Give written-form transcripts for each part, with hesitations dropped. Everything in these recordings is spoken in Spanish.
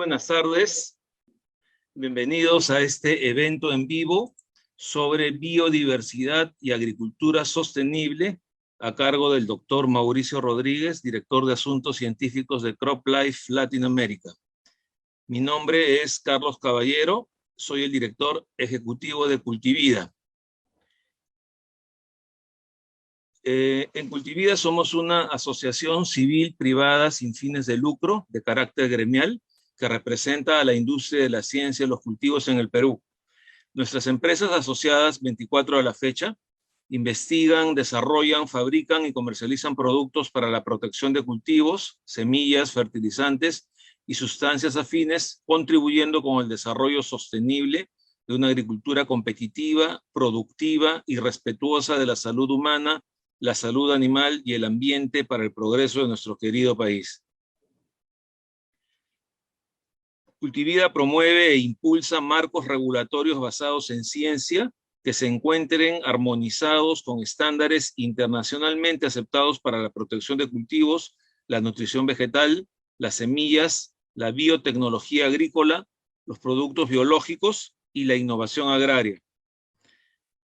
buenas tardes. Bienvenidos a este evento en vivo sobre biodiversidad y agricultura sostenible a cargo del doctor Mauricio Rodríguez, director de Asuntos Científicos de CropLife Latinoamérica. Mi nombre es Carlos Caballero, soy el director ejecutivo de Cultivida. En Cultivida somos una asociación civil privada sin fines de lucro de carácter gremial que representa a la industria de la ciencia y los cultivos en el Perú. Nuestras empresas asociadas, 24 a la fecha, investigan, desarrollan, fabrican y comercializan productos para la protección de cultivos, semillas, fertilizantes y sustancias afines, contribuyendo con el desarrollo sostenible de una agricultura competitiva, productiva y respetuosa de la salud humana, la salud animal y el ambiente para el progreso de nuestro querido país. Cultivida promueve e impulsa marcos regulatorios basados en ciencia que se encuentren armonizados con estándares internacionalmente aceptados para la protección de cultivos, la nutrición vegetal, las semillas, la biotecnología agrícola, los productos biológicos y la innovación agraria.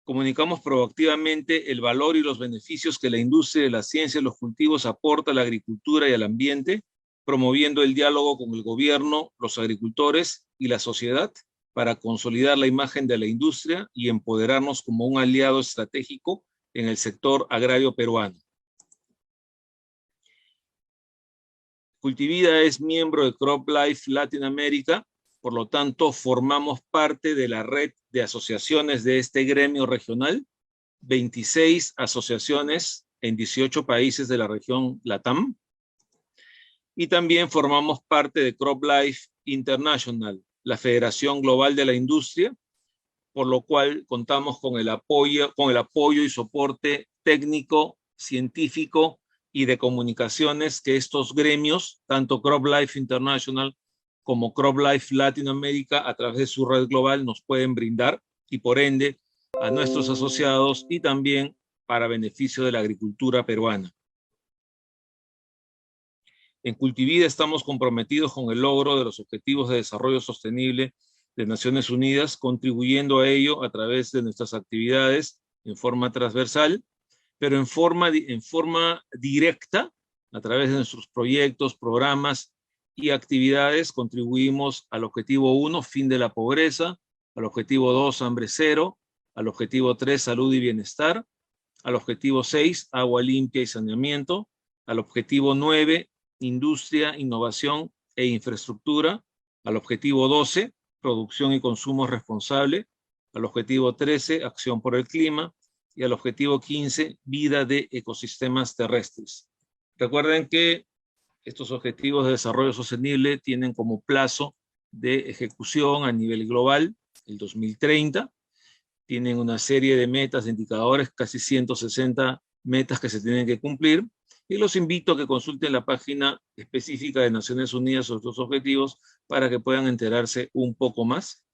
Comunicamos proactivamente el valor y los beneficios que la industria de la ciencia y los cultivos aporta a la agricultura y al ambiente, promoviendo el diálogo con el gobierno, los agricultores y la sociedad para consolidar la imagen de la industria y empoderarnos como un aliado estratégico en el sector agrario peruano. Cultivida es miembro de CropLife Latinoamérica, por lo tanto formamos parte de la red de asociaciones de este gremio regional, 26 asociaciones en 18 países de la región LATAM, y también formamos parte de CropLife International, la Federación Global de la Industria, por lo cual contamos con el apoyo y soporte técnico, científico y de comunicaciones que estos gremios, tanto CropLife International como CropLife Latinoamérica, a través de su red global, nos pueden brindar y por ende a nuestros asociados y también para beneficio de la agricultura peruana. En Cultivida estamos comprometidos con el logro de los Objetivos de Desarrollo Sostenible de Naciones Unidas, contribuyendo a ello a través de nuestras actividades en forma transversal, pero en forma directa, a través de nuestros proyectos, programas y actividades, contribuimos al Objetivo 1, fin de la pobreza, al Objetivo 2, hambre cero, al Objetivo 3, salud y bienestar, al Objetivo 6, agua limpia y saneamiento, al Objetivo 9, industria, innovación e infraestructura, al Objetivo 12, producción y consumo responsable, al Objetivo 13, acción por el clima, y al Objetivo 15, vida de ecosistemas terrestres. Recuerden que estos Objetivos de Desarrollo Sostenible tienen como plazo de ejecución a nivel global el 2030, tienen una serie de metas, de indicadores, casi 160 metas que se tienen que cumplir, y los invito a que consulten la página específica de Naciones Unidas sobre estos objetivos para que puedan enterarse un poco más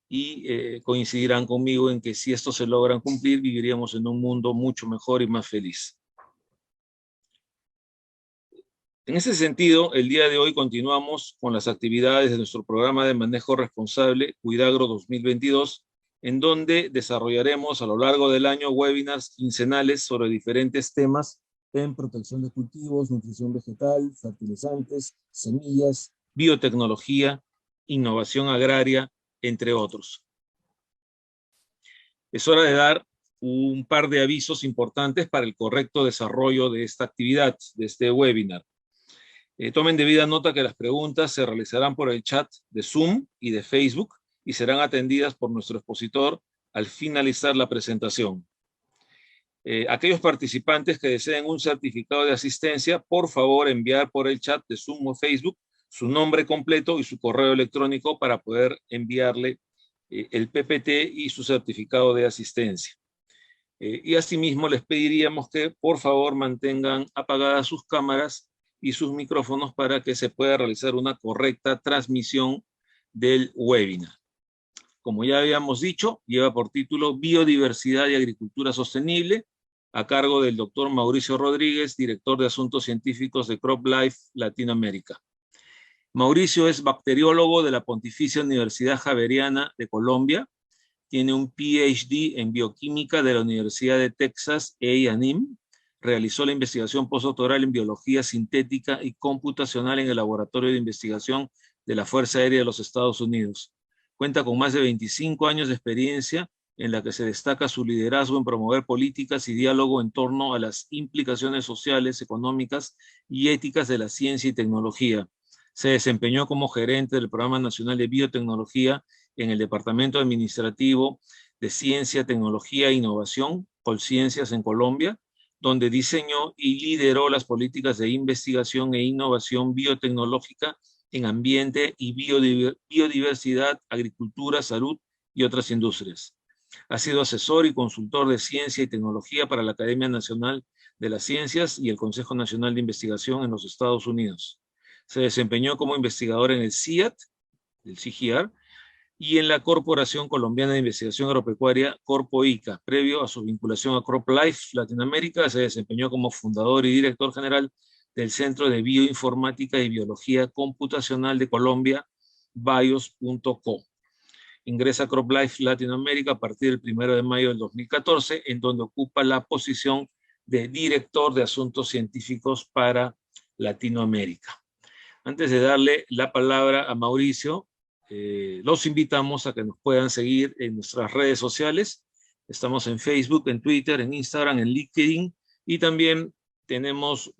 y coincidirán conmigo en que si estos se logran cumplir, viviríamos en un mundo mucho mejor y más feliz. En ese sentido, el día de hoy continuamos con las actividades de nuestro programa de manejo responsable Cuidagro 2022, en donde desarrollaremos a lo largo del año webinars quincenales sobre diferentes temas en protección de cultivos, nutrición vegetal, fertilizantes, semillas, biotecnología, innovación agraria, entre otros. Es hora de dar un par de avisos importantes para el correcto desarrollo de esta actividad, de este webinar. Tomen debida nota que las preguntas se realizarán por el chat de Zoom y de Facebook y serán atendidas por nuestro expositor al finalizar la presentación. Aquellos participantes que deseen un certificado de asistencia, por favor enviar por el chat de Zoom o Facebook su nombre completo y su correo electrónico para poder enviarle el PPT y su certificado de asistencia. Y asimismo les pediríamos que por favor mantengan apagadas sus cámaras y sus micrófonos para que se pueda realizar una correcta transmisión del webinar. Como ya habíamos dicho, lleva por título Biodiversidad y Agricultura Sostenible, a cargo del doctor Mauricio Rodríguez, director de Asuntos Científicos de CropLife Latinoamérica. Mauricio es bacteriólogo de la Pontificia Universidad Javeriana de Colombia. Tiene un PhD en bioquímica de la Universidad de Texas A&M. Realizó la investigación postdoctoral en biología sintética y computacional en el Laboratorio de Investigación de la Fuerza Aérea de los Estados Unidos. Cuenta con más de 25 años de experiencia en la que se destaca su liderazgo en promover políticas y diálogo en torno a las implicaciones sociales, económicas y éticas de la ciencia y tecnología. Se desempeñó como gerente del Programa Nacional de Biotecnología en el Departamento Administrativo de Ciencia, Tecnología e Innovación, Colciencias en Colombia, donde diseñó y lideró las políticas de investigación e innovación biotecnológica en ambiente y biodiversidad, agricultura, salud y otras industrias. Ha sido asesor y consultor de ciencia y tecnología para la Academia Nacional de las Ciencias y el Consejo Nacional de Investigación en los Estados Unidos. Se desempeñó como investigador en el CIAT, el CGR, y en la Corporación Colombiana de Investigación Agropecuaria, Corpoica. Previo a su vinculación a CropLife Latinoamérica, se desempeñó como fundador y director general del Centro de Bioinformática y Biología Computacional de Colombia, bios.co. Ingresa a CropLife Latinoamérica a partir del 1 de mayo del 2014, en donde ocupa la posición de director de Asuntos Científicos para Latinoamérica. Antes de darle la palabra a Mauricio, los invitamos a que nos puedan seguir en nuestras redes sociales. Estamos en Facebook, en Twitter, en Instagram, en LinkedIn, y también tenemos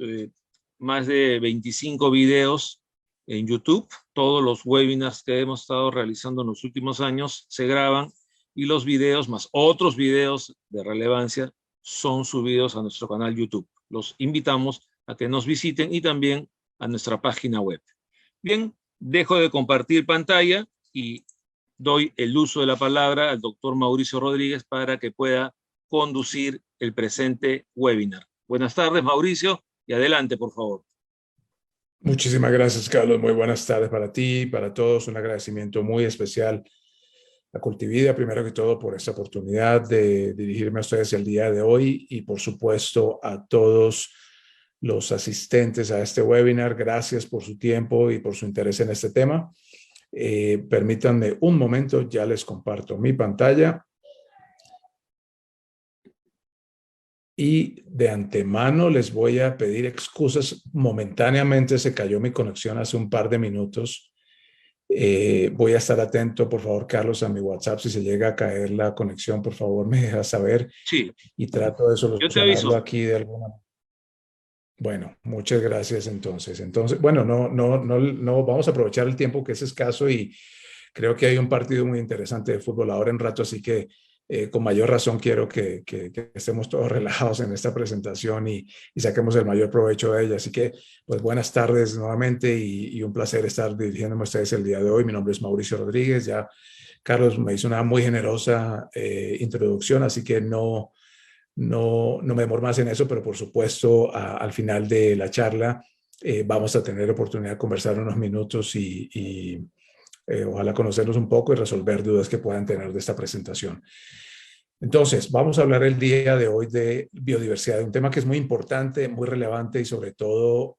más de 25 videos en YouTube. Todos los webinars que hemos estado realizando en los últimos años se graban, y los videos más otros videos de relevancia son subidos a nuestro canal YouTube. Los invitamos a que nos visiten y también a nuestra página web. Bien, dejo de compartir pantalla y doy el uso de la palabra al doctor Mauricio Rodríguez para que pueda conducir el presente webinar. Buenas tardes, Mauricio, y adelante, por favor. Muchísimas gracias, Carlos. Muy buenas tardes para ti, para todos. Un agradecimiento muy especial a Cultivida, primero que todo, por esta oportunidad de dirigirme a ustedes el día de hoy, y por supuesto a todos los asistentes a este webinar. Gracias por su tiempo y por su interés en este tema. Permítanme un momento, ya les comparto mi pantalla. Y de antemano les voy a pedir excusas. Momentáneamente se cayó mi conexión hace un par de minutos. Voy a estar atento, por favor, Carlos, a mi WhatsApp. Si se llega a caer la conexión, por favor, me deja saber. Sí. Y trato de Yo te aviso. solucionarlo aquí de alguna manera. Bueno, muchas gracias entonces. Bueno, no vamos a aprovechar el tiempo que es escaso, y creo que hay un partido muy interesante de fútbol ahora en rato, así que con mayor razón quiero que estemos todos relajados en esta presentación y saquemos el mayor provecho de ella. Así que, pues, buenas tardes nuevamente, y un placer estar dirigiéndome a ustedes el día de hoy. Mi nombre es Mauricio Rodríguez. Ya Carlos me hizo una muy generosa introducción, así que no me demoro más en eso, pero por supuesto al final de la charla vamos a tener oportunidad de conversar unos minutos y ojalá conocernos un poco y resolver dudas que puedan tener de esta presentación. Entonces, vamos a hablar el día de hoy de biodiversidad, de un tema que es muy importante, muy relevante, y sobre todo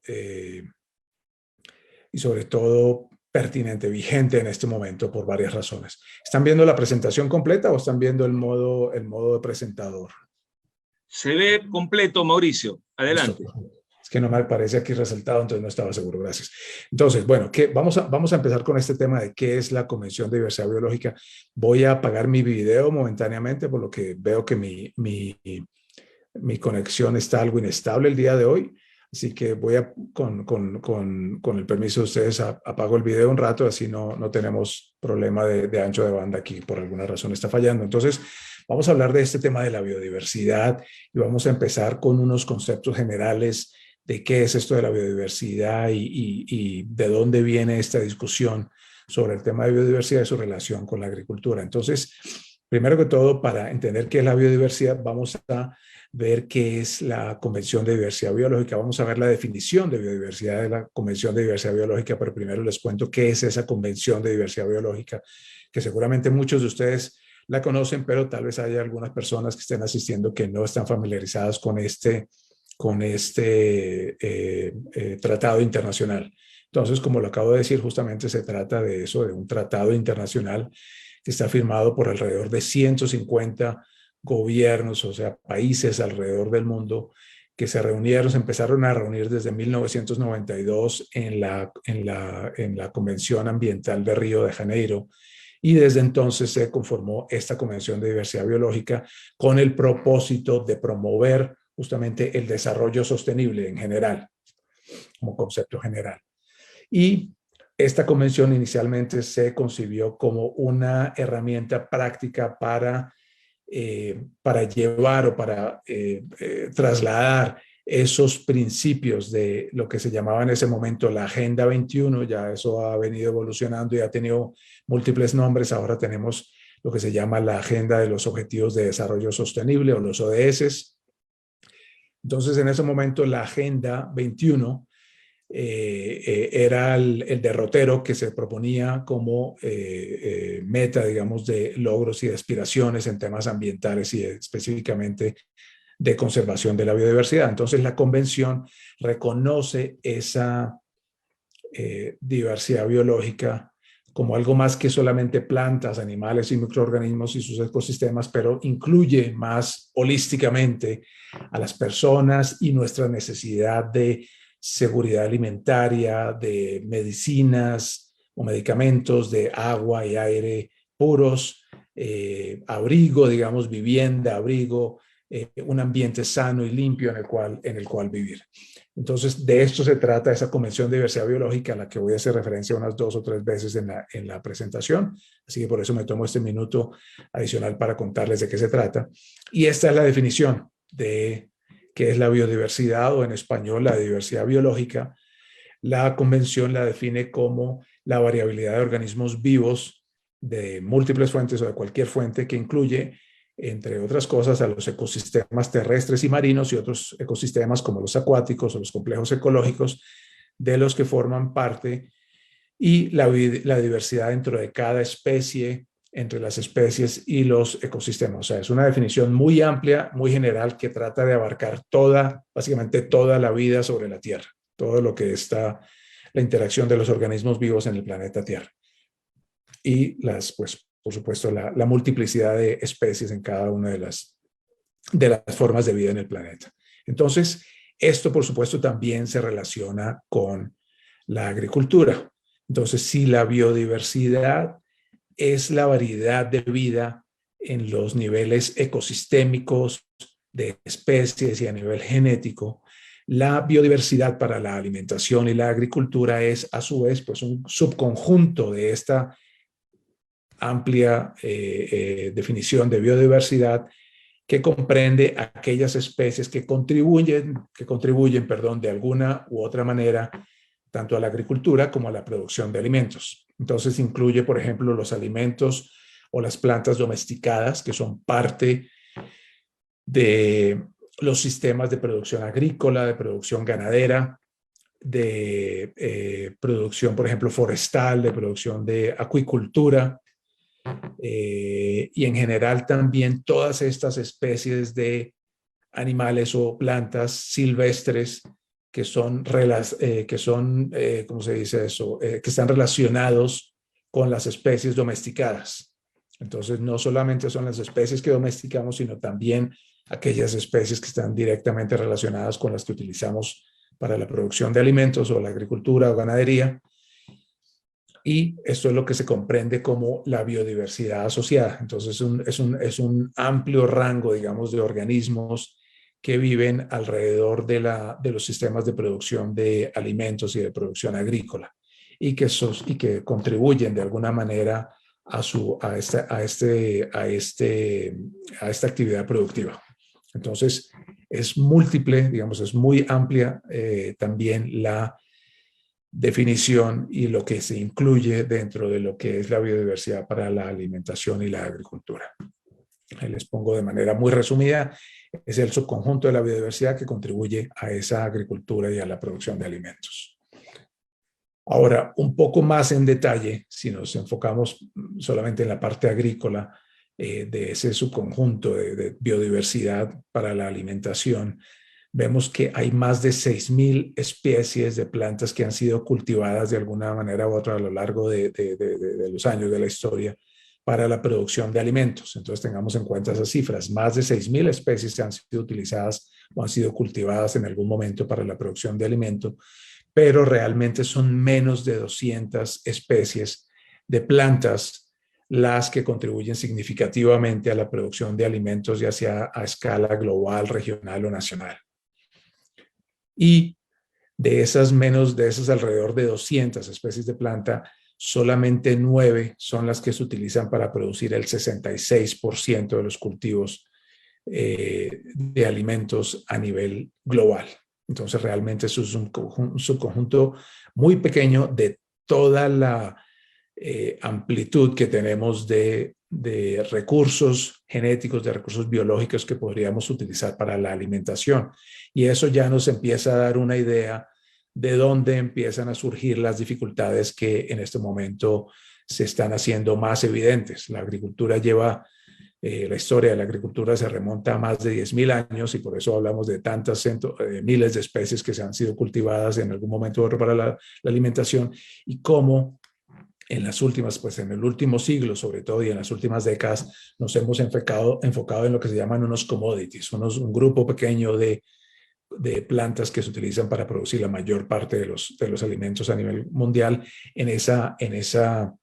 pertinente, vigente en este momento por varias razones. ¿Están viendo la presentación completa o están viendo el modo de presentador? Se ve completo, Mauricio. Adelante. Listo. Es que no me aparece aquí resaltado, entonces no estaba seguro. Gracias. Entonces, bueno, vamos a empezar con este tema de qué es la Convención de Diversidad Biológica. Voy a apagar mi video momentáneamente, por lo que veo que mi conexión está algo inestable el día de hoy. Así que voy con el permiso de ustedes, apago el video un rato, así no tenemos problema de ancho de banda aquí, por alguna razón está fallando. Entonces, vamos a hablar de este tema de la biodiversidad, y vamos a empezar con unos conceptos generales de qué es esto de la biodiversidad y de dónde viene esta discusión sobre el tema de biodiversidad y su relación con la agricultura. Entonces, primero que todo, para entender qué es la biodiversidad, vamos a ver qué es la Convención de Diversidad Biológica. Vamos a ver la definición de biodiversidad de la Convención de Diversidad Biológica, pero primero les cuento qué es esa Convención de Diversidad Biológica, que seguramente muchos de ustedes la conocen, pero tal vez haya algunas personas que estén asistiendo que no están familiarizadas con este tratado internacional. Entonces, como lo acabo de decir, justamente se trata de eso, de un tratado internacional que está firmado por alrededor de 150 gobiernos, o sea, países alrededor del mundo, que se reunieron, se empezaron a reunir desde 1992 en la Convención Ambiental de Río de Janeiro, y desde entonces se conformó esta Convención de Diversidad Biológica con el propósito de promover justamente el desarrollo sostenible en general, como concepto general. Y esta convención inicialmente se concibió como una herramienta práctica para llevar o para trasladar esos principios de lo que se llamaba en ese momento la Agenda 21, ya eso ha venido evolucionando y ha tenido múltiples nombres. Ahora tenemos lo que se llama la Agenda de los Objetivos de Desarrollo Sostenible o los ODS. Entonces, en ese momento, la Agenda 21 era el derrotero que se proponía como meta, digamos, de logros y de aspiraciones en temas ambientales y específicamente de conservación de la biodiversidad. Entonces, la convención reconoce esa diversidad biológica como algo más que solamente plantas, animales y microorganismos y sus ecosistemas, pero incluye más holísticamente a las personas y nuestra necesidad de seguridad alimentaria, de medicinas o medicamentos, de agua y aire puros, abrigo, digamos, vivienda, abrigo, un ambiente sano y limpio en el cual vivir. Entonces, de esto se trata esa Convención de Diversidad Biológica, a la que voy a hacer referencia unas 2 o 3 veces en la presentación. Así que por eso me tomo este minuto adicional para contarles de qué se trata. Y esta es la definición de qué es la biodiversidad, o en español, la diversidad biológica. La Convención la define como la variabilidad de organismos vivos de múltiples fuentes o de cualquier fuente que incluye, entre otras cosas, a los ecosistemas terrestres y marinos y otros ecosistemas como los acuáticos o los complejos ecológicos de los que forman parte, y la diversidad dentro de cada especie, entre las especies y los ecosistemas. O sea, es una definición muy amplia, muy general, que trata de abarcar básicamente toda la vida sobre la Tierra, todo lo que está, la interacción de los organismos vivos en el planeta Tierra. Y pues, por supuesto, la multiplicidad de especies en cada una de las formas de vida en el planeta. Entonces, esto, por supuesto, también se relaciona con la agricultura. Entonces, si la biodiversidad es la variedad de vida en los niveles ecosistémicos, de especies y a nivel genético, la biodiversidad para la alimentación y la agricultura es, a su vez, pues un subconjunto de esta amplia definición de biodiversidad, que comprende aquellas especies que contribuyen, de alguna u otra manera, tanto a la agricultura como a la producción de alimentos. Entonces incluye, por ejemplo, los alimentos o las plantas domesticadas, que son parte de los sistemas de producción agrícola, de producción ganadera, de producción, por ejemplo, forestal, de producción de acuicultura, y en general también todas estas especies de animales o plantas silvestres que son, ¿cómo se dice eso? Que están relacionados con las especies domesticadas. Entonces, no solamente son las especies que domesticamos, sino también aquellas especies que están directamente relacionadas con las que utilizamos para la producción de alimentos o la agricultura o ganadería. Y esto es lo que se comprende como la biodiversidad asociada. Entonces, es un amplio rango, digamos, de organismos que viven alrededor de los sistemas de producción de alimentos y de producción agrícola, y que contribuyen de alguna manera a esta actividad productiva. Entonces, es múltiple, digamos, es muy amplia también la definición y lo que se incluye dentro de lo que es la biodiversidad para la alimentación y la agricultura. Ahí les pongo de manera muy resumida, es el subconjunto de la biodiversidad que contribuye a esa agricultura y a la producción de alimentos. Ahora, un poco más en detalle, si nos enfocamos solamente en la parte agrícola de ese subconjunto de biodiversidad para la alimentación, vemos que hay más de 6,000 especies de plantas que han sido cultivadas de alguna manera u otra a lo largo de los años de la historia para la producción de alimentos. Entonces tengamos en cuenta esas cifras. Más de 6,000 especies han sido utilizadas o han sido cultivadas en algún momento para la producción de alimentos, pero realmente son menos de 200 especies de plantas las que contribuyen significativamente a la producción de alimentos, ya sea a escala global, regional o nacional. Y de esas alrededor de 200 especies de planta, solamente 9 son las que se utilizan para producir el 66% de los cultivos de alimentos a nivel global. Entonces, realmente eso es un subconjunto muy pequeño de toda la amplitud que tenemos de recursos genéticos, de recursos biológicos que podríamos utilizar para la alimentación. Y eso ya nos empieza a dar una idea de dónde empiezan a surgir las dificultades que en este momento se están haciendo más evidentes. La agricultura lleva, la historia de la agricultura se remonta a más de 10,000 años y por eso hablamos de tantas miles de especies que se han sido cultivadas en algún momento u otro para la alimentación, y cómo en las últimas, pues en el último siglo sobre todo y en las últimas décadas nos hemos enfocado en lo que se llaman unos commodities, un grupo pequeño de plantas que se utilizan para producir la mayor parte de los alimentos a nivel mundial en esa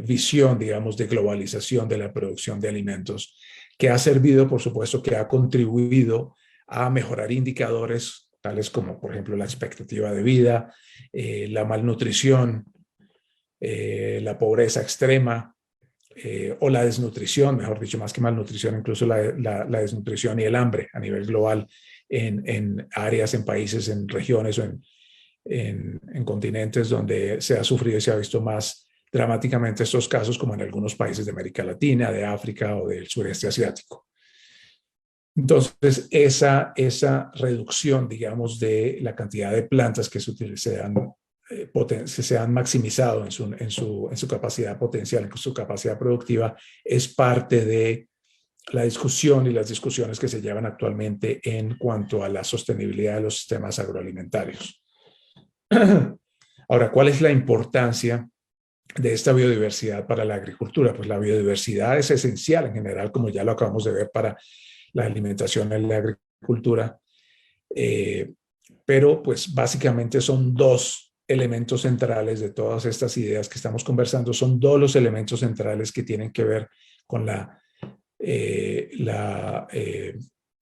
visión, digamos, de globalización de la producción de alimentos, que ha servido, por supuesto, que ha contribuido a mejorar indicadores tales como, por ejemplo, la expectativa de vida, la malnutrición, la pobreza extrema o la desnutrición, mejor dicho, más que malnutrición, incluso la desnutrición y el hambre a nivel global en áreas, en países, en regiones o en continentes donde se ha sufrido y se ha visto más dramáticamente estos casos, como en algunos países de América Latina, de África o del sureste asiático. Entonces, esa reducción, digamos, de la cantidad de plantas que se han maximizado en su capacidad potencial, en su capacidad productiva, es parte de la discusión y las discusiones que se llevan actualmente en cuanto a la sostenibilidad de los sistemas agroalimentarios. Ahora, ¿cuál es la importancia de esta biodiversidad para la agricultura? Pues la biodiversidad es esencial en general, como ya lo acabamos de ver, para la alimentación en la agricultura, pero pues básicamente son dos elementos centrales de todas estas ideas que estamos conversando, son dos los elementos centrales que tienen que ver con la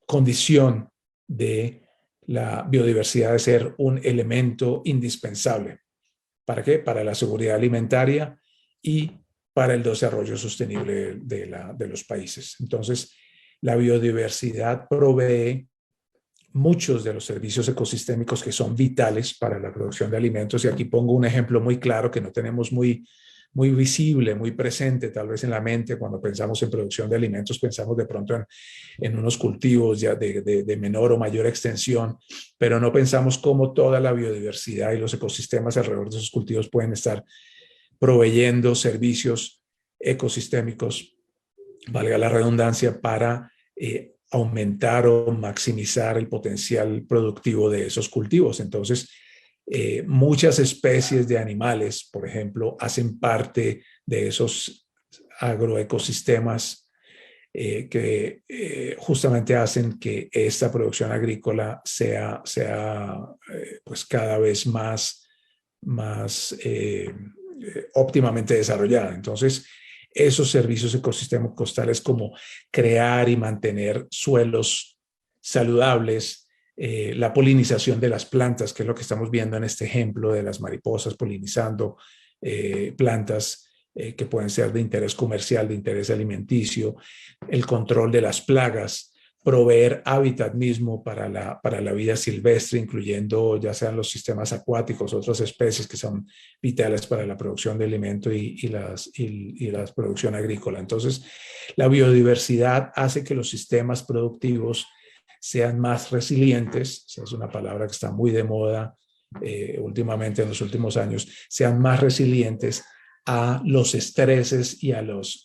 condición de la biodiversidad de ser un elemento indispensable. ¿Para qué? Para la seguridad alimentaria y para el desarrollo sostenible de los países. Entonces, la biodiversidad provee muchos de los servicios ecosistémicos que son vitales para la producción de alimentos. Y aquí pongo un ejemplo muy claro que no tenemos muy visible, muy presente tal vez en la mente cuando pensamos en producción de alimentos. Pensamos de pronto en unos cultivos ya de menor o mayor extensión, pero no pensamos cómo toda la biodiversidad y los ecosistemas alrededor de esos cultivos pueden estar proveyendo servicios ecosistémicos, valga la redundancia, para aumentar o maximizar el potencial productivo de esos cultivos. Entonces, muchas especies de animales, por ejemplo, hacen parte de esos agroecosistemas que justamente hacen que esta producción agrícola sea pues cada vez más óptimamente desarrollada. Entonces, esos servicios ecosistémicos tales como crear y mantener suelos saludables, la polinización de las plantas, que es lo que estamos viendo en este ejemplo de las mariposas polinizando plantas que pueden ser de interés comercial, de interés alimenticio, el control de las plagas, proveer hábitat mismo para la vida silvestre, incluyendo ya sean los sistemas acuáticos, otras especies que son vitales para la producción de alimento y la producción agrícola. Entonces, la biodiversidad hace que los sistemas productivos sean más resilientes, esa es una palabra que está muy de moda últimamente en los últimos años, sean más resilientes a los estreses y a las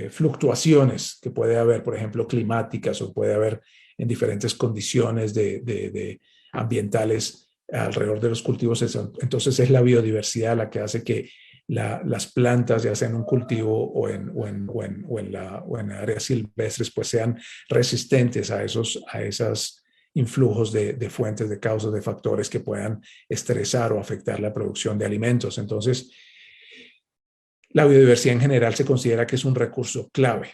fluctuaciones que puede haber, por ejemplo, climáticas o puede haber en diferentes condiciones ambientales alrededor de los cultivos. Entonces es la biodiversidad la que hace que las plantas, ya sea en un cultivo o en áreas silvestres, pues sean resistentes a esos influjos de fuentes, de causas, de factores que puedan estresar o afectar la producción de alimentos. Entonces, la biodiversidad en general se considera que es un recurso clave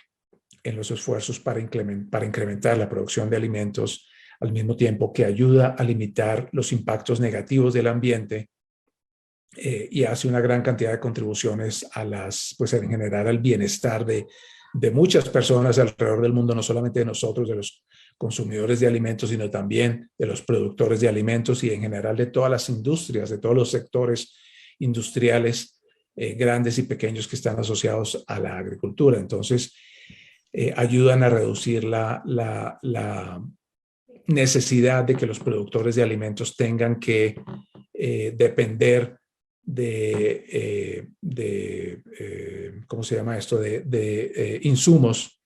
en los esfuerzos para incrementar la producción de alimentos, al mismo tiempo que ayuda a limitar los impactos negativos del ambiente y hace una gran cantidad de contribuciones pues en general al bienestar de muchas personas alrededor del mundo, no solamente de nosotros, de los consumidores de alimentos, sino también de los productores de alimentos y en general de todas las industrias, de todos los sectores industriales grandes y pequeños que están asociados a la agricultura. Entonces, ayudan a reducir la necesidad de que los productores de alimentos tengan que depender ¿cómo se llama esto? De insumos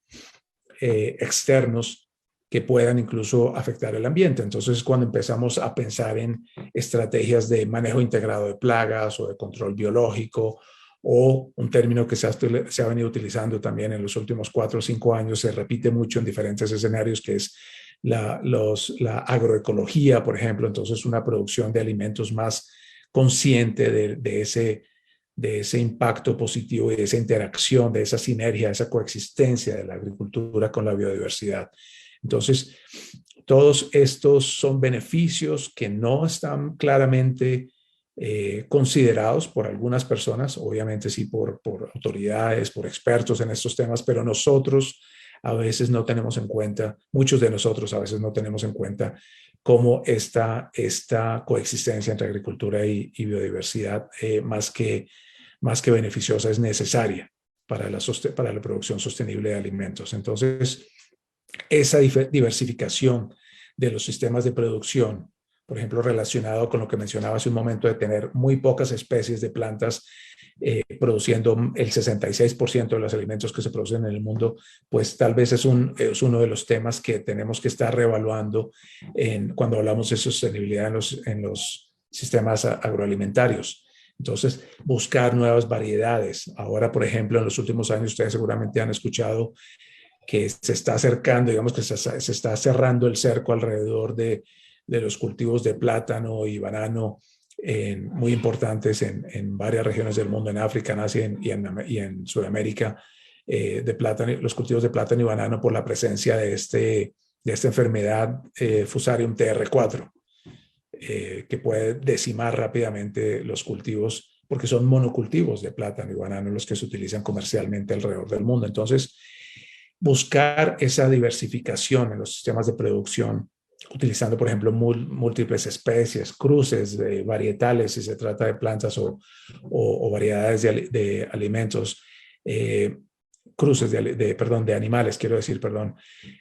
externos que puedan incluso afectar el ambiente. Entonces, cuando empezamos a pensar en estrategias de manejo integrado de plagas o de control biológico, o un término que se ha venido utilizando también en los últimos 4 o 5 años, se repite mucho en diferentes escenarios, que es la agroecología, por ejemplo. Entonces, una producción de alimentos más consciente de ese impacto positivo y de esa interacción, de esa sinergia, de esa coexistencia de la agricultura con la biodiversidad. Entonces, todos estos son beneficios que no están claramente considerados por algunas personas, obviamente sí por autoridades, por expertos en estos temas, pero nosotros a veces no tenemos en cuenta, muchos de nosotros a veces no tenemos en cuenta cómo esta coexistencia entre agricultura y biodiversidad, más que beneficiosa, es necesaria para la producción sostenible de alimentos. Entonces, esa diversificación de los sistemas de producción, por ejemplo, relacionado con lo que mencionaba hace un momento de tener muy pocas especies de plantas produciendo el 66% de los alimentos que se producen en el mundo, pues tal vez es uno de los temas que tenemos que estar reevaluando cuando hablamos de sostenibilidad en los sistemas agroalimentarios. Entonces, buscar nuevas variedades. Ahora, por ejemplo, en los últimos años, ustedes seguramente han escuchado que se está acercando, digamos que se está cerrando el cerco alrededor de los cultivos de plátano y banano muy importantes en varias regiones del mundo, en África, en Asia y en Sudamérica, los cultivos de plátano y banano por la presencia de esta enfermedad Fusarium TR4, que puede decimar rápidamente los cultivos, porque son monocultivos de plátano y banano los que se utilizan comercialmente alrededor del mundo. Entonces, buscar esa diversificación en los sistemas de producción, utilizando, por ejemplo, múltiples especies, cruces varietales, si se trata de plantas o variedades de alimentos, cruces de animales, quiero decir,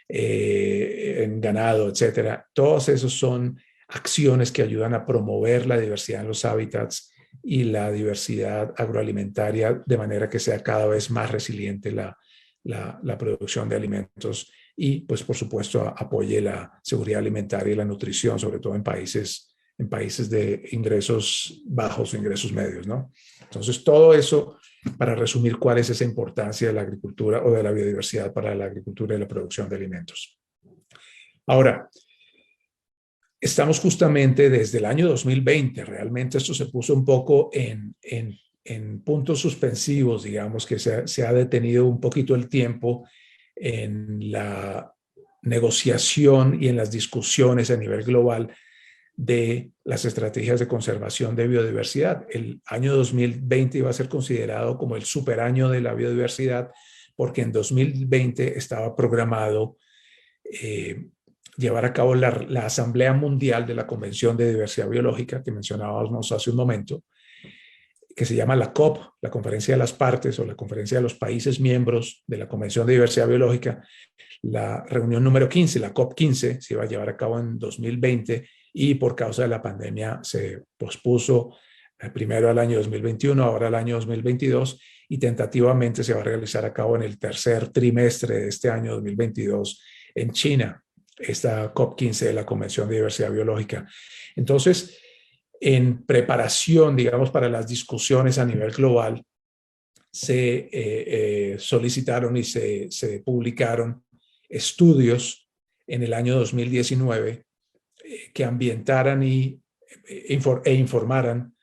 en ganado, etcétera. Todos esos son acciones que ayudan a promover la diversidad en los hábitats y la diversidad agroalimentaria de manera que sea cada vez más resiliente la producción de alimentos y, pues, por supuesto, apoye la seguridad alimentaria y la nutrición, sobre todo en países de ingresos bajos o ingresos medios, ¿no? Entonces, todo eso para resumir cuál es esa importancia de la agricultura o de la biodiversidad para la agricultura y la producción de alimentos. Ahora, estamos justamente desde el año 2020, realmente esto se puso un poco en puntos suspensivos, digamos que se ha detenido un poquito el tiempo en la negociación y en las discusiones a nivel global de las estrategias de conservación de biodiversidad. El año 2020 iba a ser considerado como el superaño de la biodiversidad porque en 2020 estaba programado llevar a cabo la Asamblea Mundial de la Convención de Diversidad Biológica que mencionábamos hace un momento, que se llama la COP, la Conferencia de las Partes o la Conferencia de los Países Miembros de la Convención de Diversidad Biológica. La reunión número 15, la COP 15, se iba a llevar a cabo en 2020 y por causa de la pandemia se pospuso primero al año 2021, ahora al año 2022, y tentativamente se va a realizar a cabo en el tercer trimestre de este año 2022 en China, esta COP15 de la Convención de Diversidad Biológica. Entonces, en preparación, digamos, para las discusiones a nivel global, se solicitaron y se publicaron estudios en el año 2019 que ambientaran e informaran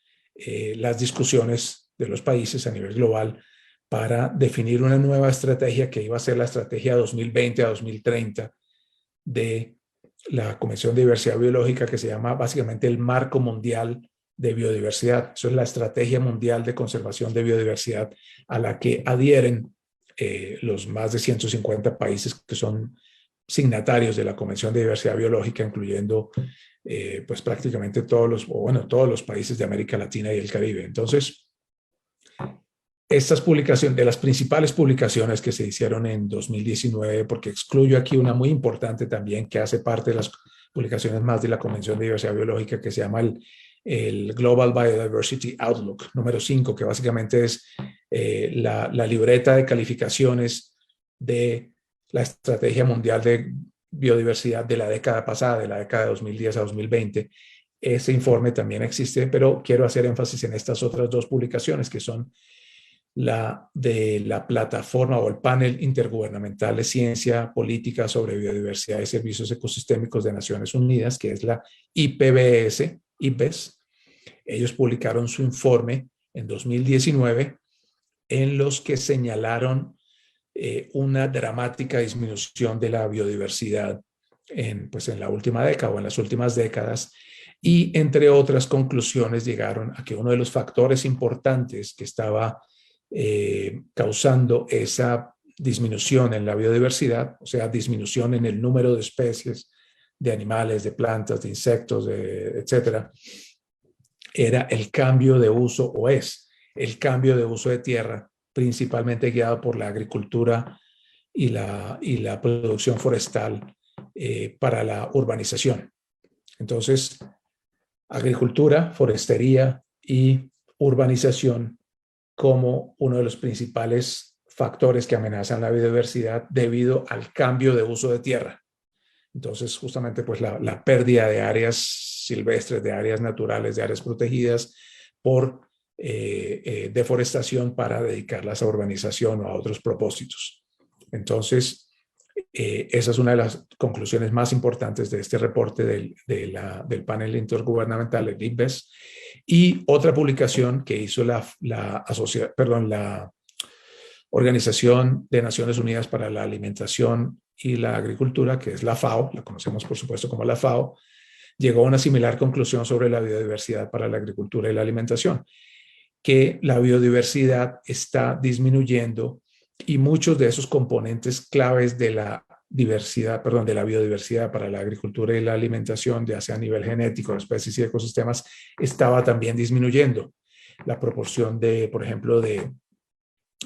las discusiones de los países a nivel global para definir una nueva estrategia que iba a ser la estrategia 2020 a 2030 de la Convención de Diversidad Biológica, que se llama básicamente el Marco Mundial de Biodiversidad. Eso es la Estrategia Mundial de Conservación de Biodiversidad a la que adhieren los más de 150 países que son signatarios de la Convención de Diversidad Biológica, incluyendo pues prácticamente todos los países de América Latina y el Caribe. Entonces, estas publicaciones, de las principales publicaciones que se hicieron en 2019, porque excluyo aquí una muy importante también que hace parte de las publicaciones más de la Convención de Diversidad Biológica, que se llama el Global Biodiversity Outlook, número 5, que básicamente es la libreta de calificaciones de la Estrategia Mundial de Biodiversidad de la década pasada, de la década de 2010 a 2020. Ese informe también existe, pero quiero hacer énfasis en estas otras dos publicaciones, que son la de la plataforma o el panel intergubernamental de ciencia política sobre biodiversidad y servicios ecosistémicos de Naciones Unidas, que es la IPBES. Ellos publicaron su informe en 2019 en los que señalaron una dramática disminución de la biodiversidad en la última década o en las últimas décadas, y entre otras conclusiones llegaron a que uno de los factores importantes que estaba causando esa disminución en la biodiversidad, o sea, disminución en el número de especies de animales, de plantas, de insectos, etcétera, era el cambio de uso, o es el cambio de uso de tierra, principalmente guiado por la agricultura y la producción forestal para la urbanización. Entonces, agricultura, forestería y urbanización como uno de los principales factores que amenazan la biodiversidad debido al cambio de uso de tierra. Entonces, justamente pues la pérdida de áreas silvestres, de áreas naturales, de áreas protegidas por deforestación para dedicarlas a urbanización o a otros propósitos. Entonces, esa es una de las conclusiones más importantes de este reporte del panel intergubernamental, el IPBES. Y otra publicación que hizo la Organización de Naciones Unidas para la Alimentación y la Agricultura, que es la FAO, la conocemos por supuesto como la FAO, llegó a una similar conclusión sobre la biodiversidad para la agricultura y la alimentación, que la biodiversidad está disminuyendo y muchos de esos componentes claves de la biodiversidad para la agricultura y la alimentación, ya sea a nivel genético, especies y ecosistemas, estaba también disminuyendo. La proporción por ejemplo, de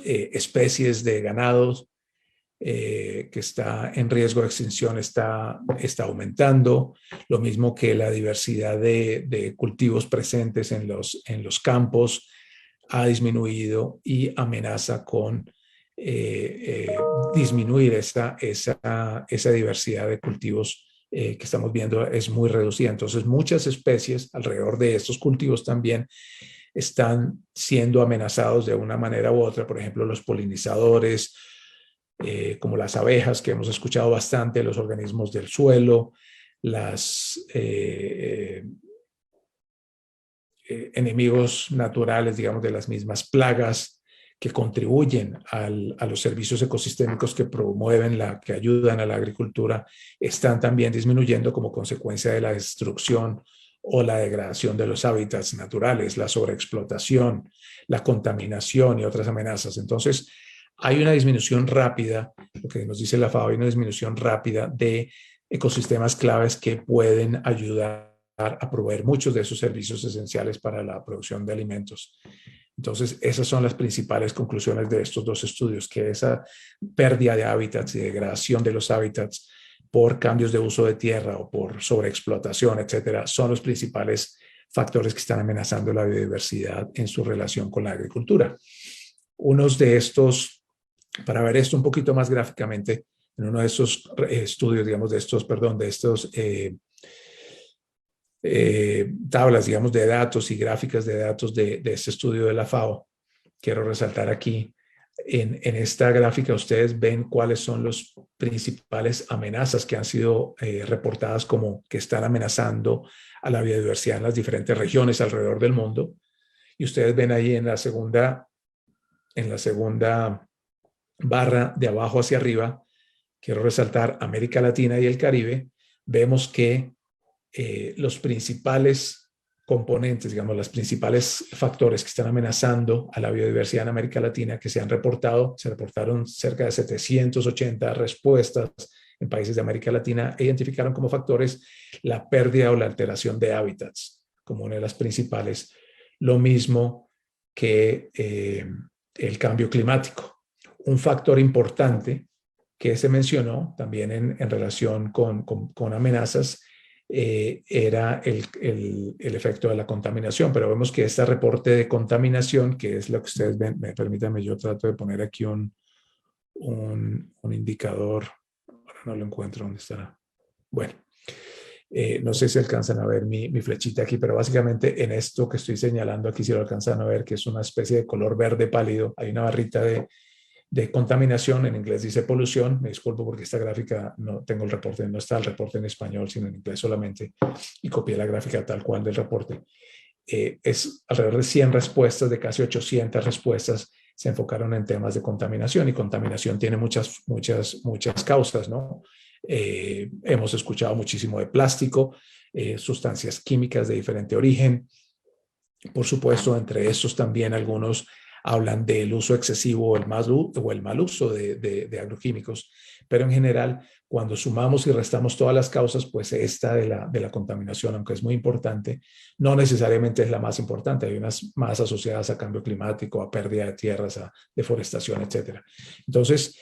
especies de ganados que está en riesgo de extinción está aumentando, lo mismo que la diversidad de cultivos presentes en los campos ha disminuido y amenaza con disminuir esa diversidad de cultivos que estamos viendo es muy reducida. Entonces, muchas especies alrededor de estos cultivos también están siendo amenazados de una manera u otra. Por ejemplo, los polinizadores, como las abejas, que hemos escuchado bastante, los organismos del suelo, las enemigos naturales, digamos, de las mismas plagas que contribuyen a los servicios ecosistémicos que promueven, que ayudan a la agricultura, están también disminuyendo como consecuencia de la destrucción o la degradación de los hábitats naturales, la sobreexplotación, la contaminación y otras amenazas. Entonces, hay una disminución rápida, lo que nos dice la FAO, hay una disminución rápida de ecosistemas claves que pueden ayudar a proveer muchos de esos servicios esenciales para la producción de alimentos. Entonces, esas son las principales conclusiones de estos dos estudios, que esa pérdida de hábitats y degradación de los hábitats por cambios de uso de tierra o por sobreexplotación, etcétera, son los principales factores que están amenazando la biodiversidad en su relación con la agricultura. unos de estos, para ver esto un poquito más gráficamente, en uno de estos estudios, digamos, de estos tablas, digamos, de datos y gráficas de datos de este estudio de la FAO, quiero resaltar aquí, en esta gráfica ustedes ven cuáles son las principales amenazas que han sido reportadas como que están amenazando a la biodiversidad en las diferentes regiones alrededor del mundo. Y ustedes ven ahí en la segunda barra de abajo hacia arriba, quiero resaltar América Latina y el Caribe, vemos que los principales componentes, digamos, los principales factores que están amenazando a la biodiversidad en América Latina que se reportaron cerca de 780 respuestas en países de América Latina, identificaron como factores la pérdida o la alteración de hábitats como una de las principales, lo mismo que el cambio climático. Un factor importante que se mencionó también en relación con amenazas era el efecto de la contaminación, pero vemos que este reporte de contaminación, que es lo que ustedes ven, permítanme, yo trato de poner aquí un indicador, ahora no lo encuentro, ¿dónde estará? Bueno, no sé si alcanzan a ver mi flechita aquí, pero básicamente en esto que estoy señalando aquí, si lo alcanzan a ver, que es una especie de color verde pálido, hay una barrita de contaminación, en inglés dice polución, me disculpo porque esta gráfica no tengo el reporte, no está el reporte en español, sino en inglés solamente, y copié la gráfica tal cual del reporte. Es alrededor de 100 respuestas, de casi 800 respuestas, se enfocaron en temas de contaminación, y contaminación tiene muchas causas, ¿no? Hemos escuchado muchísimo de plástico, sustancias químicas de diferente origen, por supuesto, entre estos también algunos hablan del uso excesivo o el mal uso de agroquímicos, pero en general, cuando sumamos y restamos todas las causas, pues esta de la contaminación, aunque es muy importante, no necesariamente es la más importante. Hay unas más asociadas a cambio climático, a pérdida de tierras, a deforestación, etcétera. Entonces,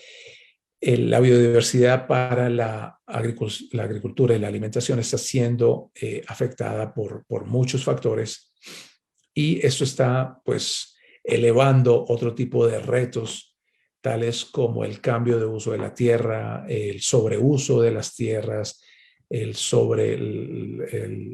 la biodiversidad para la agricultura y la alimentación está siendo afectada por muchos factores, y esto está, pues, elevando otro tipo de retos, tales como el cambio de uso de la tierra, el sobreuso de las tierras,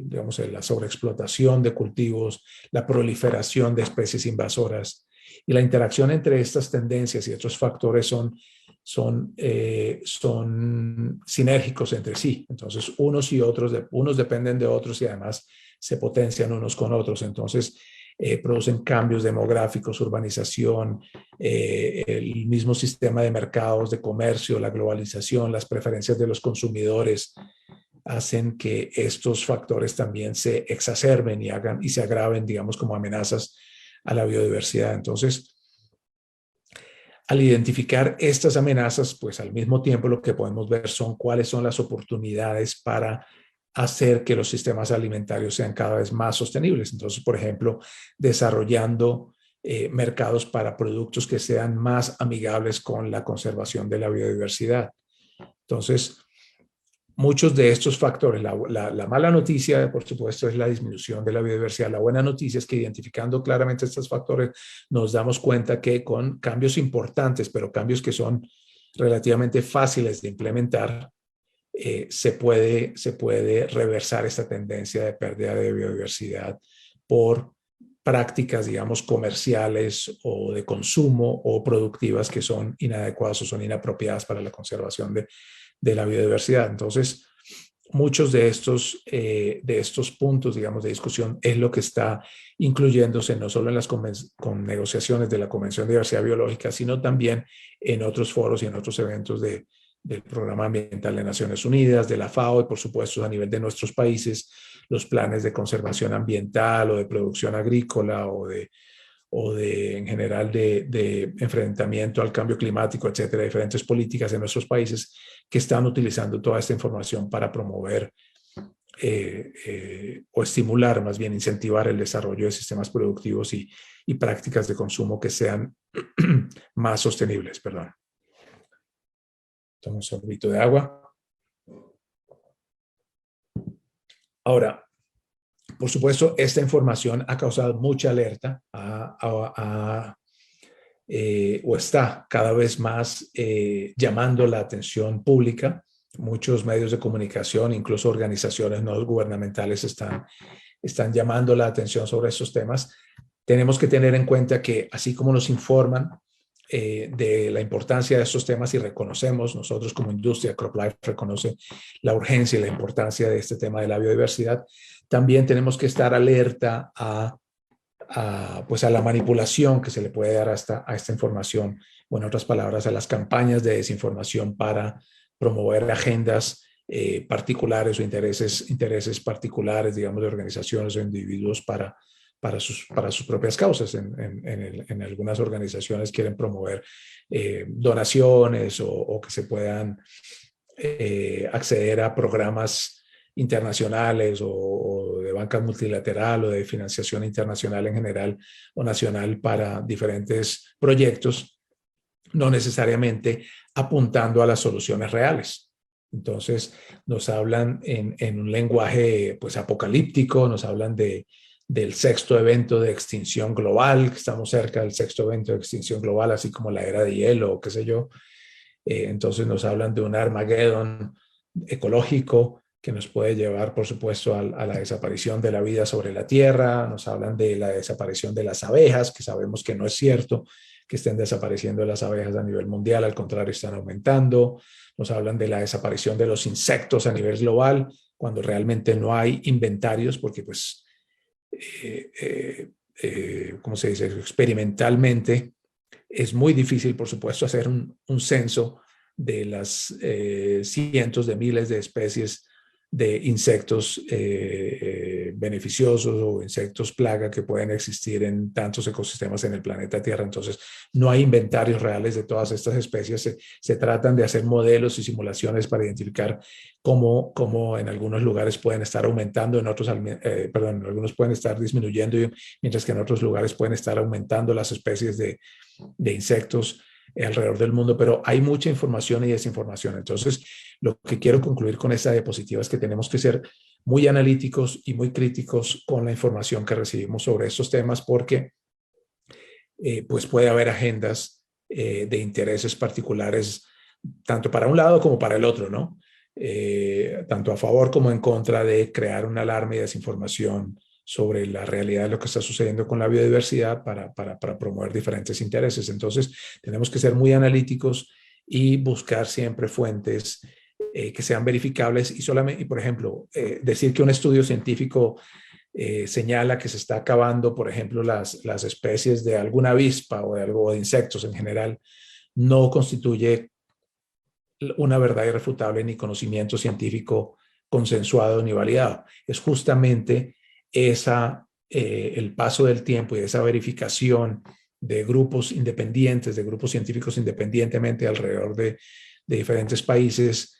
digamos, la sobreexplotación de cultivos, la proliferación de especies invasoras. Y la interacción entre estas tendencias y otros factores son sinérgicos entre sí. Entonces, unos dependen de otros y además se potencian unos con otros. Entonces, producen cambios demográficos, urbanización, el mismo sistema de mercados, de comercio, la globalización, las preferencias de los consumidores hacen que estos factores también se exacerben y se agraven, digamos, como amenazas a la biodiversidad. Entonces, al identificar estas amenazas, pues al mismo tiempo lo que podemos ver son cuáles son las oportunidades para hacer que los sistemas alimentarios sean cada vez más sostenibles. Entonces, por ejemplo, desarrollando mercados para productos que sean más amigables con la conservación de la biodiversidad. Entonces, muchos de estos factores, la mala noticia, por supuesto, es la disminución de la biodiversidad. La buena noticia es que identificando claramente estos factores, nos damos cuenta que con cambios importantes, pero cambios que son relativamente fáciles de implementar, se puede reversar esta tendencia de pérdida de biodiversidad por prácticas, digamos, comerciales o de consumo o productivas que son inadecuadas o son inapropiadas para la conservación de la biodiversidad. Entonces, muchos de estos puntos, digamos, de discusión es lo que está incluyéndose no solo en las negociaciones de la Convención de Diversidad Biológica, sino también en otros foros y en otros eventos del Programa Ambiental de Naciones Unidas, de la FAO y, por supuesto, a nivel de nuestros países, los planes de conservación ambiental o de producción agrícola o en general de enfrentamiento al cambio climático, etcétera, diferentes políticas en nuestros países que están utilizando toda esta información para promover o estimular, más bien incentivar el desarrollo de sistemas productivos y prácticas de consumo que sean más sostenibles. Perdón. Tomo un sorbito de agua. Ahora, por supuesto, esta información ha causado mucha alerta, ha o está cada vez más llamando la atención pública. Muchos medios de comunicación, incluso organizaciones no gubernamentales están llamando la atención sobre estos temas. Tenemos que tener en cuenta que así como nos informan de la importancia de estos temas y reconocemos, nosotros como industria, CropLife reconoce la urgencia y la importancia de este tema de la biodiversidad, también tenemos que estar alerta pues a la manipulación que se le puede dar a esta información, o en otras palabras, a las campañas de desinformación para promover agendas particulares o intereses particulares, digamos, de organizaciones o individuos para sus propias causas. En algunas organizaciones quieren promover donaciones o que se puedan acceder a programas internacionales o de banca multilateral o de financiación internacional en general o nacional para diferentes proyectos, no necesariamente apuntando a las soluciones reales. Entonces nos hablan en un lenguaje pues apocalíptico, nos hablan del sexto evento de extinción global, que estamos cerca del sexto evento de extinción global, así como la era de hielo o qué sé yo. Entonces nos hablan de un Armagedón ecológico que nos puede llevar, por supuesto, a la desaparición de la vida sobre la Tierra. Nos hablan de la desaparición de las abejas, que sabemos que no es cierto que estén desapareciendo las abejas a nivel mundial, al contrario, están aumentando. Nos hablan de la desaparición de los insectos a nivel global, cuando realmente no hay inventarios, porque pues, ¿cómo se dice? Experimentalmente es muy difícil, por supuesto, hacer un censo de las cientos de miles de especies de insectos beneficiosos o insectos plaga que pueden existir en tantos ecosistemas en el planeta Tierra. Entonces, no hay inventarios reales de todas estas especies. Se tratan de hacer modelos y simulaciones para identificar cómo en algunos lugares pueden estar aumentando, en otros, en algunos pueden estar disminuyendo, mientras que en otros lugares pueden estar aumentando las especies de insectos alrededor del mundo, pero hay mucha información y desinformación. Entonces, lo que quiero concluir con esta diapositiva es que tenemos que ser muy analíticos y muy críticos con la información que recibimos sobre estos temas, porque pues puede haber agendas de intereses particulares, tanto para un lado como para el otro, ¿no? Tanto a favor como en contra de crear una alarma y desinformación sobre la realidad de lo que está sucediendo con la biodiversidad para promover diferentes intereses. Entonces, tenemos que ser muy analíticos y buscar siempre fuentes que sean verificables y, por ejemplo, decir que un estudio científico señala que se está acabando, por ejemplo, las especies de alguna avispa o de insectos en general, no constituye una verdad irrefutable ni conocimiento científico consensuado ni validado. Es justamente el paso del tiempo y esa verificación de grupos independientes, de grupos científicos independientemente alrededor de diferentes países,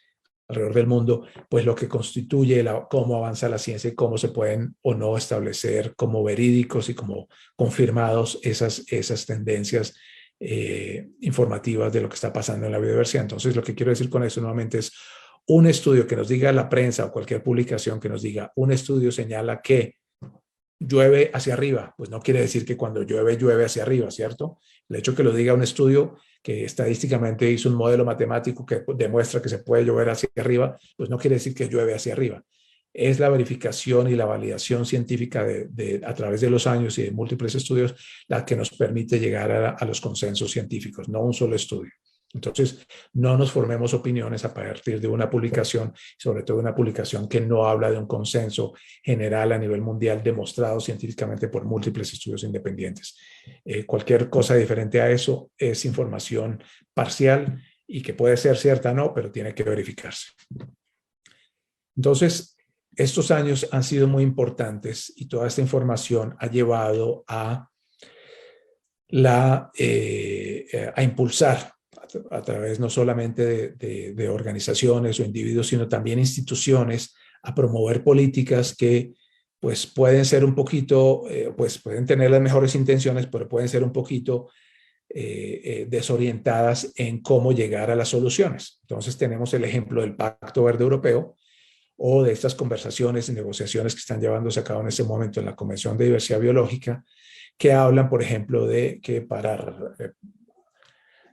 alrededor del mundo, pues lo que constituye cómo avanza la ciencia y cómo se pueden o no establecer como verídicos y como confirmados esas tendencias informativas de lo que está pasando en la biodiversidad. Entonces, lo que quiero decir con eso nuevamente es un estudio que nos diga la prensa o cualquier publicación que nos diga un estudio señala que llueve hacia arriba, pues no quiere decir que cuando llueve, llueve hacia arriba, ¿cierto? El hecho que lo diga un estudio que estadísticamente hizo un modelo matemático que demuestra que se puede llover hacia arriba, pues no quiere decir que llueve hacia arriba. Es la verificación y la validación científica a través de los años y de múltiples estudios la que nos permite llegar a los consensos científicos, no un solo estudio. Entonces, no nos formemos opiniones a partir de una publicación, sobre todo una publicación que no habla de un consenso general a nivel mundial demostrado científicamente por múltiples estudios independientes. Cualquier cosa diferente a eso es información parcial y que puede ser cierta o no, pero tiene que verificarse. Entonces, estos años han sido muy importantes y toda esta información ha llevado a impulsar a través no solamente de organizaciones o individuos, sino también instituciones, a promover políticas que pues pueden ser un poquito, pues pueden tener las mejores intenciones, pero pueden ser un poquito desorientadas en cómo llegar a las soluciones. Entonces tenemos el ejemplo del Pacto Verde Europeo o de estas conversaciones y negociaciones que están llevándose a cabo en este momento en la Convención de Diversidad Biológica, que hablan, por ejemplo, de que para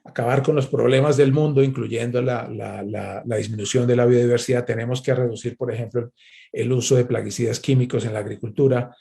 acabar con los problemas del mundo, incluyendo la disminución de la biodiversidad, tenemos que reducir, por ejemplo, el uso de plaguicidas químicos en la agricultura,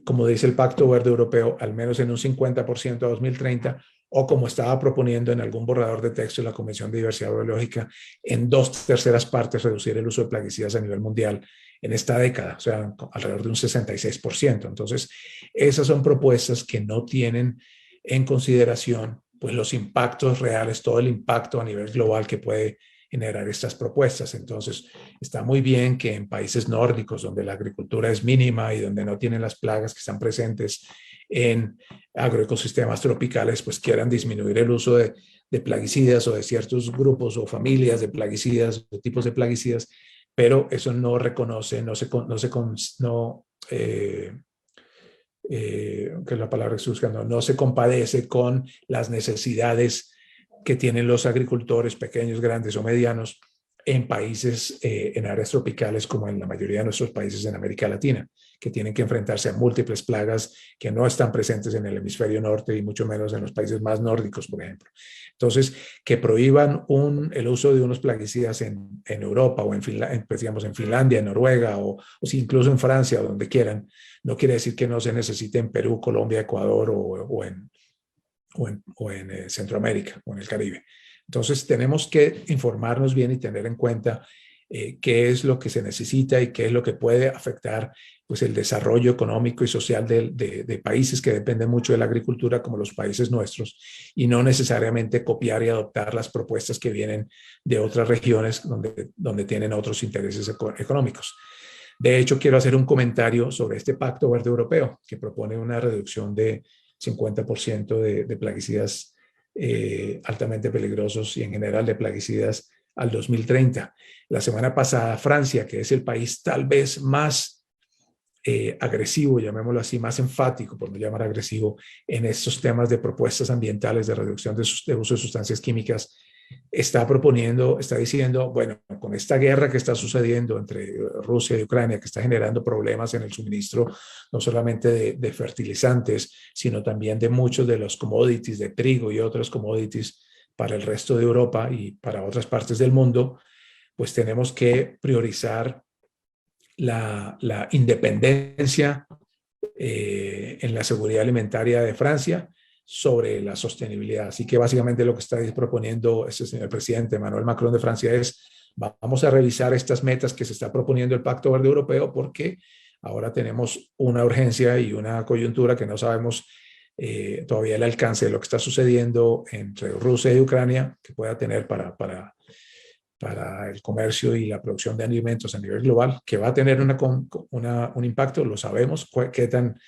como dice el Pacto Verde Europeo, al menos en un 50% a 2030, o como estaba proponiendo en algún borrador de texto de la Convención de Diversidad Biológica, en 2/3 partes reducir el uso de plaguicidas a nivel mundial en esta década, o sea, alrededor de un 66%. Entonces, esas son propuestas que no tienen en consideración pues los impactos reales, todo el impacto a nivel global que puede generar estas propuestas. Entonces, está muy bien que en países nórdicos, donde la agricultura es mínima y donde no tienen las plagas que están presentes en agroecosistemas tropicales, pues quieran disminuir el uso de plaguicidas o de ciertos grupos o familias de plaguicidas, de tipos de plaguicidas, pero eso no reconoce, que es la palabra que estoy buscando, no se compadece con las necesidades que tienen los agricultores pequeños, grandes o medianos en países, en áreas tropicales, como en la mayoría de nuestros países en América Latina, que tienen que enfrentarse a múltiples plagas que no están presentes en el hemisferio norte y mucho menos en los países más nórdicos, por ejemplo. Entonces, que prohíban el uso de unos plaguicidas en Europa o pues, digamos, en Finlandia, en Noruega o si incluso en Francia o donde quieran, no quiere decir que no se necesite en Perú, Colombia, Ecuador o en Centroamérica o en el Caribe. Entonces, tenemos que informarnos bien y tener en cuenta qué es lo que se necesita y qué es lo que puede afectar pues, el desarrollo económico y social de países que dependen mucho de la agricultura, como los países nuestros, y no necesariamente copiar y adoptar las propuestas que vienen de otras regiones donde tienen otros intereses económicos. De hecho, quiero hacer un comentario sobre este Pacto Verde Europeo, que propone una reducción de 50% de plaguicidas altamente peligrosos y en general de plaguicidas al 2030. La semana pasada, Francia, que es el país tal vez más agresivo, llamémoslo así, más enfático, por no llamar agresivo, en estos temas de propuestas ambientales de reducción de uso de sustancias químicas, está diciendo, bueno, con esta guerra que está sucediendo entre Rusia y Ucrania, que está generando problemas en el suministro, no solamente de fertilizantes, sino también de muchos de los commodities, de trigo y otros commodities para el resto de Europa y para otras partes del mundo, pues tenemos que priorizar la independencia en la seguridad alimentaria de Francia sobre la sostenibilidad. Así que básicamente lo que está proponiendo este señor presidente Emmanuel Macron de Francia es: vamos a revisar estas metas que se está proponiendo el Pacto Verde Europeo, porque ahora tenemos una urgencia y una coyuntura que no sabemos todavía el alcance de lo que está sucediendo entre Rusia y Ucrania, que pueda tener para el comercio y la producción de alimentos a nivel global, que va a tener un impacto, lo sabemos, qué tan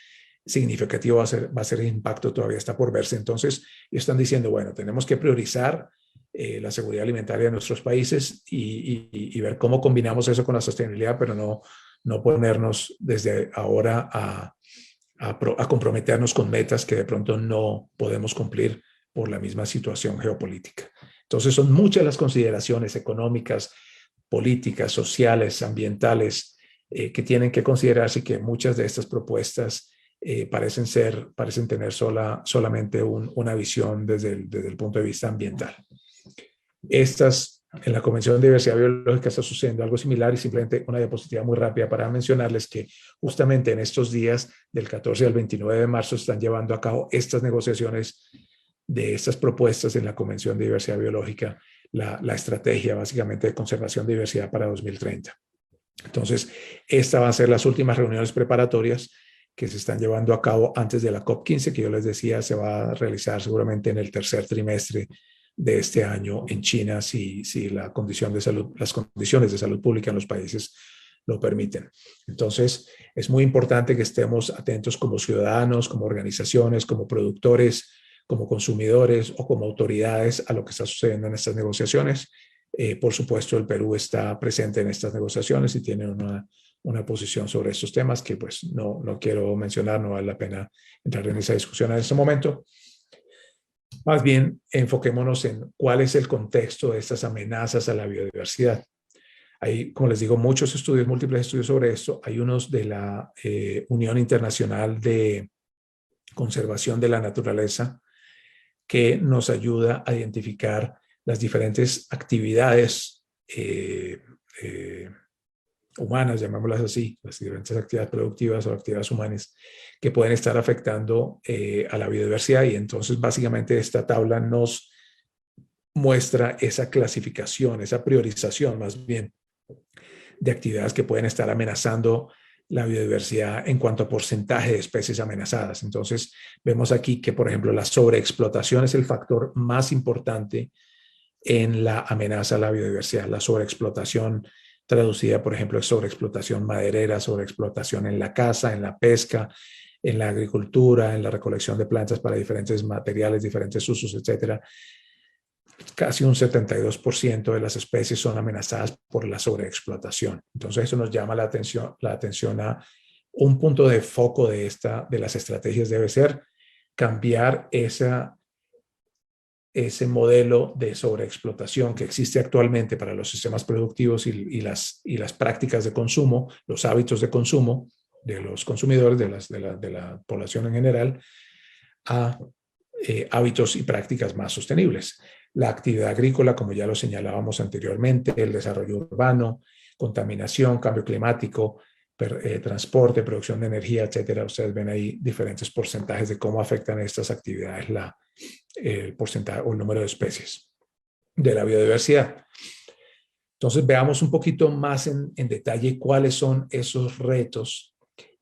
significativo va a ser el impacto, todavía está por verse. Entonces, ellos están diciendo, bueno, tenemos que priorizar la seguridad alimentaria de nuestros países y ver cómo combinamos eso con la sostenibilidad, pero no ponernos desde ahora a comprometernos con metas que de pronto no podemos cumplir por la misma situación geopolítica. Entonces, son muchas las consideraciones económicas, políticas, sociales, ambientales, que tienen que considerarse, y que muchas de estas propuestas parecen tener solamente una visión desde el punto de vista ambiental. En la Convención de Diversidad Biológica está sucediendo algo similar, y simplemente una diapositiva muy rápida para mencionarles que justamente en estos días, del 14 al 29 de marzo, están llevando a cabo estas negociaciones de estas propuestas en la Convención de Diversidad Biológica, la estrategia básicamente de conservación de diversidad para 2030. Entonces, esta va a ser las últimas reuniones preparatorias que se están llevando a cabo antes de la COP15, que yo les decía se va a realizar seguramente en el tercer trimestre de este año en China, si las condiciones de salud pública en los países lo permiten. Entonces, es muy importante que estemos atentos como ciudadanos, como organizaciones, como productores, como consumidores o como autoridades a lo que está sucediendo en estas negociaciones. Por supuesto, el Perú está presente en estas negociaciones y tiene una posición sobre estos temas que pues no quiero mencionar, no vale la pena entrar en esa discusión en este momento. Más bien, enfoquémonos en cuál es el contexto de estas amenazas a la biodiversidad. Hay, como les digo, muchos estudios, múltiples estudios sobre esto. Hay unos de la Unión Internacional de Conservación de la Naturaleza, que nos ayuda a identificar las diferentes actividades humanas, llamémoslas así, las diferentes actividades productivas o actividades humanas que pueden estar afectando a la biodiversidad. Y entonces básicamente esta tabla nos muestra esa clasificación, esa priorización más bien de actividades que pueden estar amenazando la biodiversidad en cuanto a porcentaje de especies amenazadas. Entonces vemos aquí que, por ejemplo, la sobreexplotación es el factor más importante en la amenaza a la biodiversidad. La sobreexplotación traducida, por ejemplo, es sobreexplotación maderera, sobreexplotación en la caza, en la pesca, en la agricultura, en la recolección de plantas para diferentes materiales, diferentes usos, etcétera. Casi un 72% de las especies son amenazadas por la sobreexplotación. Entonces, eso nos llama la atención a un punto de foco de las estrategias debe ser cambiar ese modelo de sobreexplotación que existe actualmente para los sistemas productivos y las prácticas de consumo, los hábitos de consumo de los consumidores, de la población en general, a hábitos y prácticas más sostenibles. La actividad agrícola, como ya lo señalábamos anteriormente, el desarrollo urbano, contaminación, cambio climático, transporte, producción de energía, etcétera. Ustedes ven ahí diferentes porcentajes de cómo afectan estas actividades el porcentaje o el número de especies de la biodiversidad. Entonces veamos un poquito más en detalle cuáles son esos retos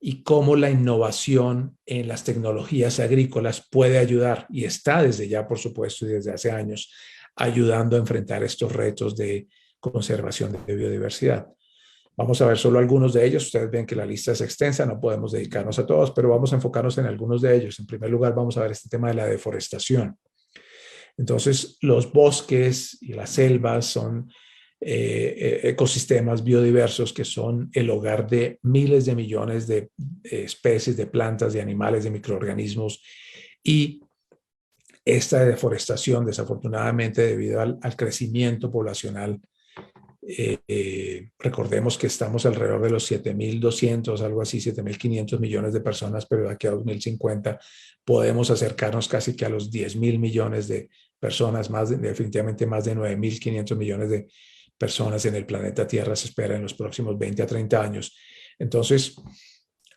y cómo la innovación en las tecnologías agrícolas puede ayudar, y está desde ya, por supuesto, y desde hace años, ayudando a enfrentar estos retos de conservación de biodiversidad. Vamos a ver solo algunos de ellos. Ustedes ven que la lista es extensa, no podemos dedicarnos a todos, pero vamos a enfocarnos en algunos de ellos. En primer lugar, vamos a ver este tema de la deforestación. Entonces, los bosques y las selvas son ecosistemas biodiversos que son el hogar de miles de millones de especies de plantas, de animales, de microorganismos, y esta deforestación, desafortunadamente, debido al crecimiento poblacional, recordemos que estamos alrededor de los 7.200, algo así, 7.500 millones de personas, pero de aquí a 2050 podemos acercarnos casi que a los 10.000 millones de personas, definitivamente más de 9.500 millones de personas en el planeta Tierra se espera en los próximos 20 a 30 años. Entonces,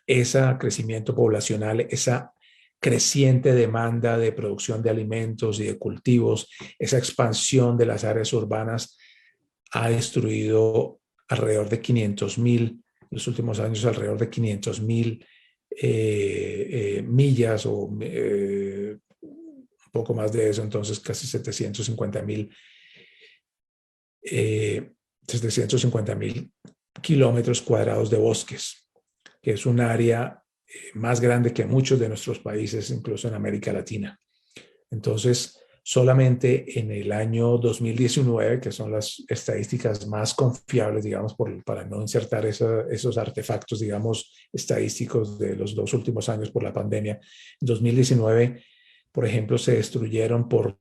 ese crecimiento poblacional, esa creciente demanda de producción de alimentos y de cultivos, esa expansión de las áreas urbanas ha destruido alrededor de 500.000, en los últimos años alrededor de 500.000 millas o un poco más de eso, entonces casi 750.000 kilómetros cuadrados de bosques, que es un área más grande que muchos de nuestros países, incluso en América Latina. Entonces, solamente en el año 2019, que son las estadísticas más confiables, digamos, para no insertar esos artefactos, digamos, estadísticos de los 2 últimos años por la pandemia, en 2019, por ejemplo, se destruyeron por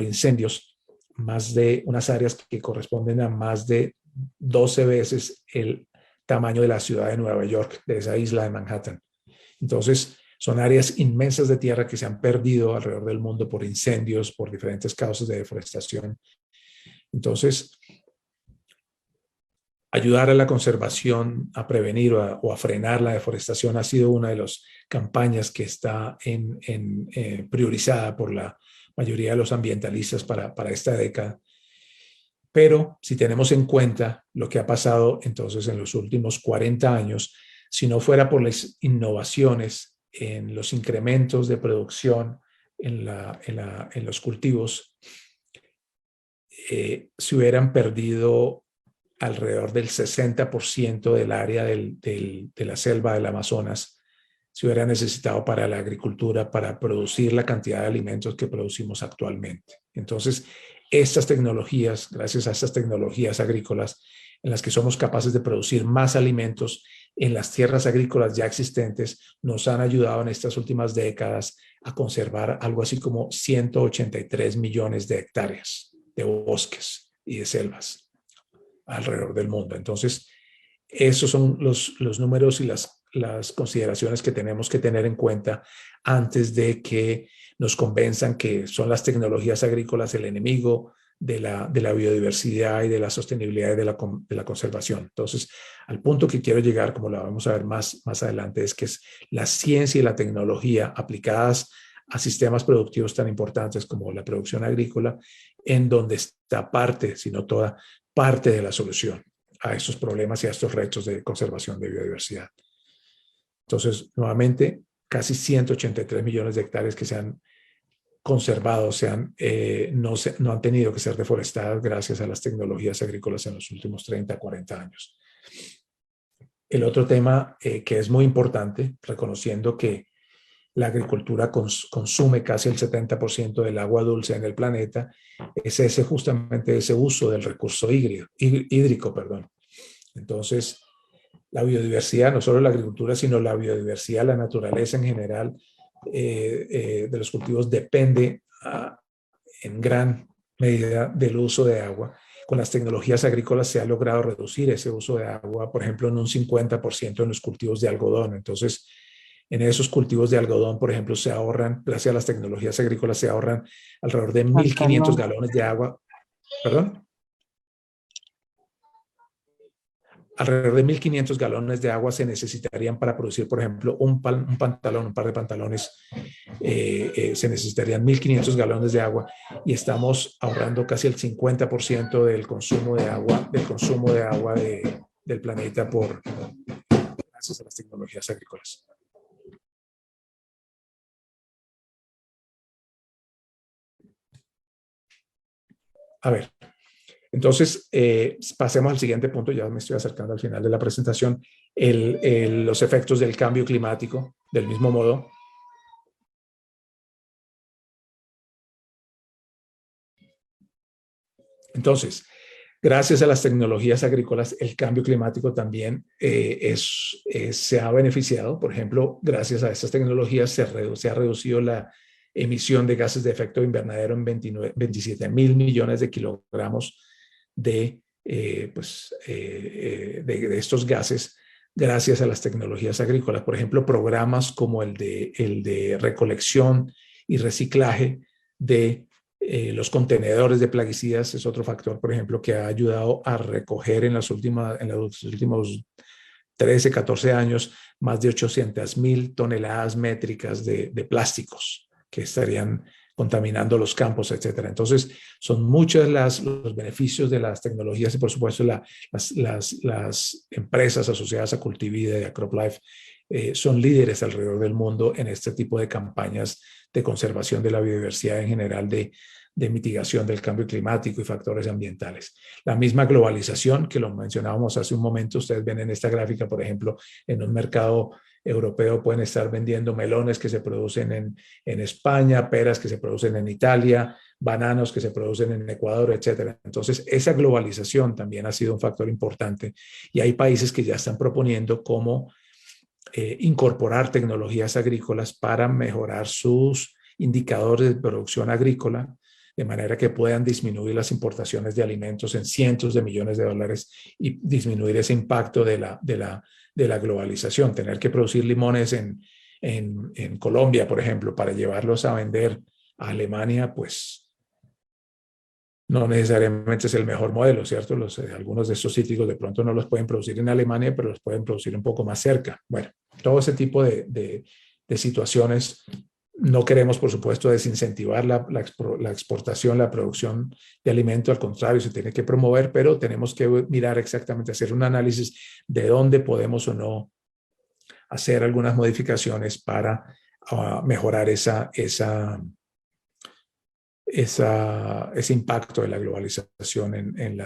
incendios más de unas áreas que corresponden a más de 12 veces el tamaño de la ciudad de Nueva York, de esa isla de Manhattan. Entonces, son áreas inmensas de tierra que se han perdido alrededor del mundo por incendios, por diferentes causas de deforestación. Entonces, ayudar a la conservación, a prevenir o a frenar la deforestación ha sido una de las campañas que está priorizada por la mayoría de los ambientalistas para esta década. Pero si tenemos en cuenta lo que ha pasado entonces en los últimos 40 años, si no fuera por las innovaciones en los incrementos de producción en los cultivos, se hubieran perdido alrededor del 60% del área de la selva del Amazonas, se hubiera necesitado para la agricultura, para producir la cantidad de alimentos que producimos actualmente. Entonces, estas tecnologías, gracias a estas tecnologías agrícolas, en las que somos capaces de producir más alimentos en las tierras agrícolas ya existentes, nos han ayudado en estas últimas décadas a conservar algo así como 183 millones de hectáreas de bosques y de selvas alrededor del mundo. Entonces, esos son los números y las consideraciones que tenemos que tener en cuenta antes de que nos convenzan que son las tecnologías agrícolas el enemigo de la biodiversidad y de la sostenibilidad y de la conservación. Entonces, al punto que quiero llegar, como lo vamos a ver más adelante, es que es la ciencia y la tecnología aplicadas a sistemas productivos tan importantes como la producción agrícola, en donde está parte, si no toda, parte de la solución a estos problemas y a estos retos de conservación de biodiversidad. Entonces, nuevamente, casi 183 millones de hectáreas que se han conservado, no han tenido que ser deforestadas gracias a las tecnologías agrícolas en los últimos 30, 40 años. El otro tema que es muy importante, reconociendo que la agricultura consume casi el 70% del agua dulce en el planeta, es justamente ese uso del recurso hídrico. Entonces, la biodiversidad, no solo la agricultura, sino la biodiversidad, la naturaleza en general de los cultivos depende en gran medida del uso de agua. Con las tecnologías agrícolas se ha logrado reducir ese uso de agua, por ejemplo, en un 50% en los cultivos de algodón. Entonces, en esos cultivos de algodón, por ejemplo, se ahorran, gracias a las tecnologías agrícolas, se ahorran alrededor de 1.500 galones de agua. ¿Perdón? Alrededor de 1.500 galones de agua se necesitarían para producir, por ejemplo, un par de pantalones. Se necesitarían 1.500 galones de agua y estamos ahorrando casi el 50% del consumo de agua, del planeta gracias a las tecnologías agrícolas. A ver, entonces pasemos al siguiente punto, ya me estoy acercando al final de la presentación, los efectos del cambio climático, del mismo modo. Entonces, gracias a las tecnologías agrícolas, el cambio climático también se ha beneficiado. Por ejemplo, gracias a estas tecnologías se ha reducido la emisión de gases de efecto invernadero en 27.000 millones de kilogramos de estos gases gracias a las tecnologías agrícolas. Por ejemplo, programas como el de recolección y reciclaje de los contenedores de plaguicidas es otro factor, por ejemplo, que ha ayudado a recoger en los últimos 13, 14 años más de 800.000 toneladas métricas de plásticos que estarían contaminando los campos, etcétera. Entonces, son muchos los beneficios de las tecnologías y, por supuesto, las empresas asociadas a Cultivida y a CropLife son líderes alrededor del mundo en este tipo de campañas de conservación de la biodiversidad en general, de mitigación del cambio climático y factores ambientales. La misma globalización que lo mencionábamos hace un momento, ustedes ven en esta gráfica, por ejemplo, en un mercado europeo pueden estar vendiendo melones que se producen en España, peras que se producen en Italia, bananos que se producen en Ecuador, etcétera. Entonces, esa globalización también ha sido un factor importante y hay países que ya están proponiendo cómo incorporar tecnologías agrícolas para mejorar sus indicadores de producción agrícola, de manera que puedan disminuir las importaciones de alimentos en cientos de millones de dólares y disminuir ese impacto de la globalización. Tener que producir limones en Colombia, por ejemplo, para llevarlos a vender a Alemania, pues no necesariamente es el mejor modelo, ¿cierto? Algunos de estos cítricos de pronto no los pueden producir en Alemania, pero los pueden producir un poco más cerca. Bueno, todo ese tipo de situaciones. No queremos, por supuesto, desincentivar la exportación, la producción de alimento, al contrario, se tiene que promover, pero tenemos que mirar exactamente, hacer un análisis de dónde podemos o no hacer algunas modificaciones para mejorar ese impacto de la globalización en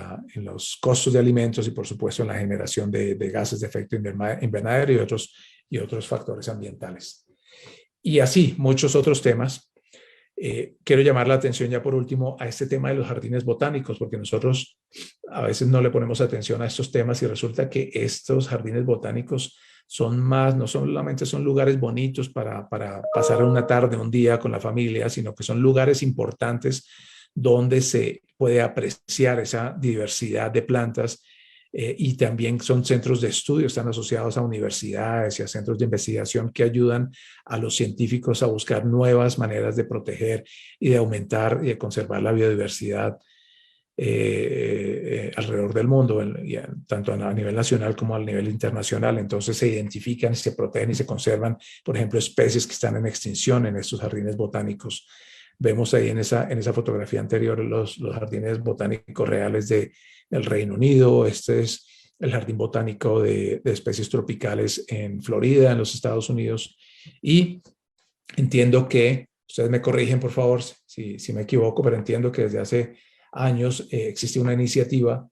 los costos de alimentos y, por supuesto, en la generación de gases de efecto invernadero y otros factores ambientales. Y así, muchos otros temas. Quiero llamar la atención ya por último a este tema de los jardines botánicos, porque nosotros a veces no le ponemos atención a estos temas y resulta que estos jardines botánicos no solamente son lugares bonitos para pasar una tarde, un día con la familia, sino que son lugares importantes donde se puede apreciar esa diversidad de plantas y también son centros de estudio, están asociados a universidades y a centros de investigación que ayudan a los científicos a buscar nuevas maneras de proteger y de aumentar y de conservar la biodiversidad alrededor del mundo, tanto a nivel nacional como a nivel internacional. Entonces se identifican, se protegen y se conservan, por ejemplo, especies que están en extinción en estos jardines botánicos. Vemos ahí en esa fotografía anterior los jardines botánicos reales del Reino Unido. Este es el jardín botánico de especies tropicales en Florida, en los Estados Unidos. Y entiendo que, ustedes me corrigen por favor si me equivoco, pero entiendo que desde hace años existe una iniciativa,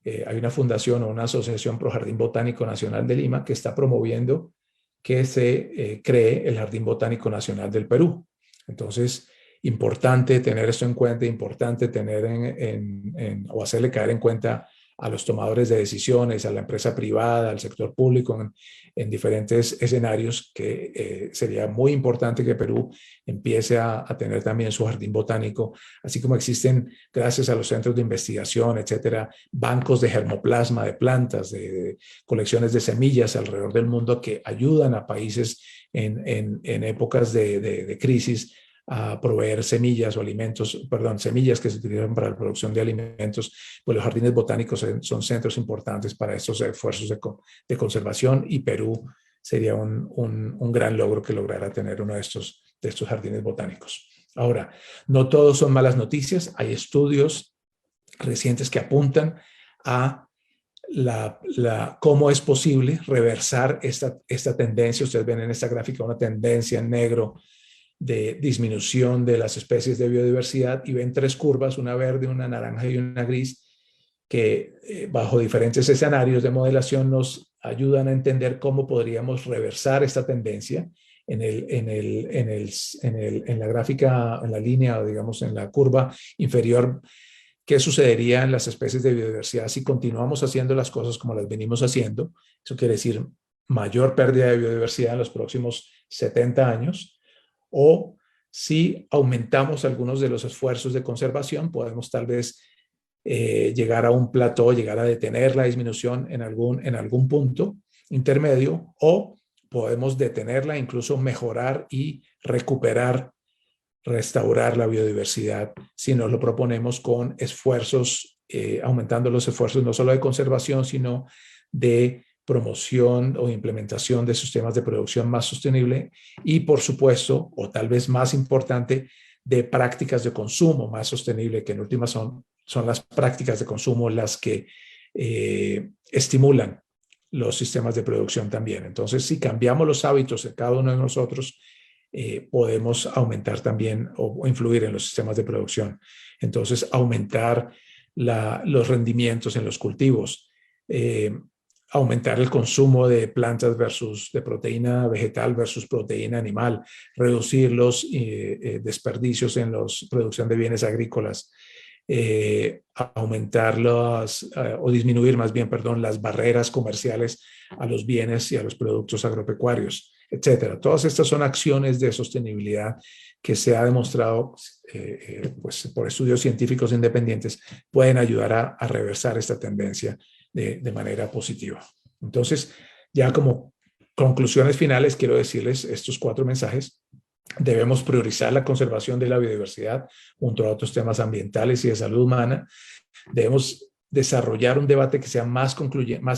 hay una fundación o una asociación Pro Jardín Botánico Nacional de Lima que está promoviendo que se cree el Jardín Botánico Nacional del Perú. Entonces, importante tener esto en cuenta, importante tener o hacerle caer en cuenta a los tomadores de decisiones, a la empresa privada, al sector público, en diferentes escenarios, que sería muy importante que Perú empiece a tener también su jardín botánico, así como existen, gracias a los centros de investigación, etcétera, bancos de germoplasma, de plantas, de colecciones de semillas alrededor del mundo que ayudan a países en épocas de crisis a proveer semillas o alimentos, semillas que se utilizan para la producción de alimentos. Pues los jardines botánicos son centros importantes para estos esfuerzos de conservación, y Perú sería un gran logro que lograra tener uno de estos jardines botánicos. Ahora, no todos son malas noticias. Hay estudios recientes que apuntan a cómo es posible reversar esta tendencia. Ustedes ven en esta gráfica una tendencia en negro de disminución de las especies de biodiversidad, y ven tres curvas, una verde, una naranja y una gris, que bajo diferentes escenarios de modelación nos ayudan a entender cómo podríamos reversar esta tendencia. En la gráfica, en la línea, o digamos en la curva inferior, qué sucedería en las especies de biodiversidad si continuamos haciendo las cosas como las venimos haciendo. Eso quiere decir mayor pérdida de biodiversidad en los próximos 70 años. O si aumentamos algunos de los esfuerzos de conservación, podemos tal vez llegar a un plató, llegar a detener la disminución en algún punto intermedio, o podemos detenerla, incluso mejorar y recuperar, restaurar la biodiversidad si nos lo proponemos con esfuerzos, aumentando los esfuerzos no solo de conservación, sino de promoción o implementación de sistemas de producción más sostenible, y por supuesto, o tal vez más importante, de prácticas de consumo más sostenible, que en última son las prácticas de consumo las que estimulan los sistemas de producción también. Entonces, si cambiamos los hábitos de cada uno de nosotros, podemos aumentar también o influir en los sistemas de producción. Entonces, aumentar los rendimientos en los cultivos, aumentar el consumo de plantas de proteína vegetal versus proteína animal, reducir los desperdicios en la producción de bienes agrícolas, aumentar o disminuir más bien, las barreras comerciales a los bienes y a los productos agropecuarios, etcétera. Todas estas son acciones de sostenibilidad que se ha demostrado pues, por estudios científicos independientes, pueden ayudar a reversar esta tendencia de manera positiva. Entonces, ya como conclusiones finales, quiero decirles estos 4 mensajes. Debemos priorizar la conservación de la biodiversidad junto a otros temas ambientales y de salud humana. Debemos desarrollar un debate que sea más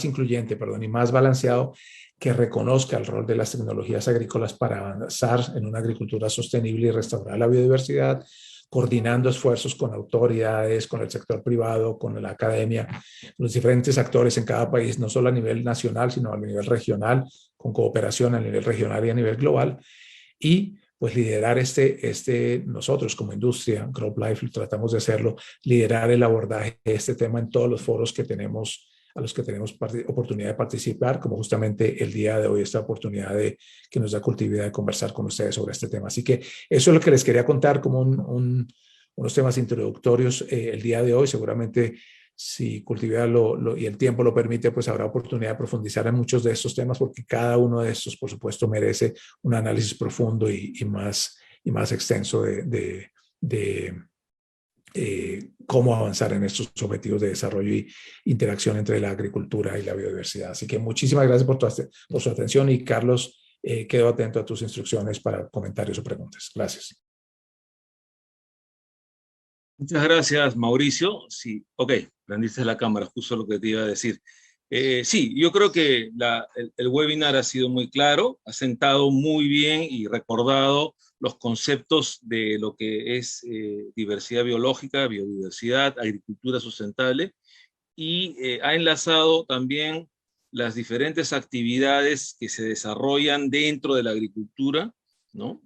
incluyente y más balanceado, que reconozca el rol de las tecnologías agrícolas para avanzar en una agricultura sostenible y restaurar la biodiversidad, coordinando esfuerzos con autoridades, con el sector privado, con la academia, los diferentes actores en cada país, no solo a nivel nacional, sino a nivel regional, con cooperación a nivel regional y a nivel global. Y pues liderar nosotros como industria, GrowthLife, tratamos de hacerlo, liderar el abordaje de este tema en todos los foros a los que tenemos oportunidad de participar, como justamente el día de hoy, esta oportunidad que nos da Cultividad de conversar con ustedes sobre este tema. Así que eso es lo que les quería contar como unos temas introductorios el día de hoy. Seguramente, si Cultividad y el tiempo lo permite, pues habrá oportunidad de profundizar en muchos de estos temas, porque cada uno de estos, por supuesto, merece un análisis profundo y más extenso de cómo avanzar en estos objetivos de desarrollo y interacción entre la agricultura y la biodiversidad. Así que muchísimas gracias por su atención y Carlos, quedo atento a tus instrucciones para comentarios o preguntas. Gracias. Muchas gracias, Mauricio. Sí, ok, prendiste la cámara, justo lo que te iba a decir. Sí, yo creo que el webinar ha sido muy claro, ha sentado muy bien y recordado los conceptos de lo que es diversidad biológica, biodiversidad, agricultura sustentable, y ha enlazado también las diferentes actividades que se desarrollan dentro de la agricultura, ¿no?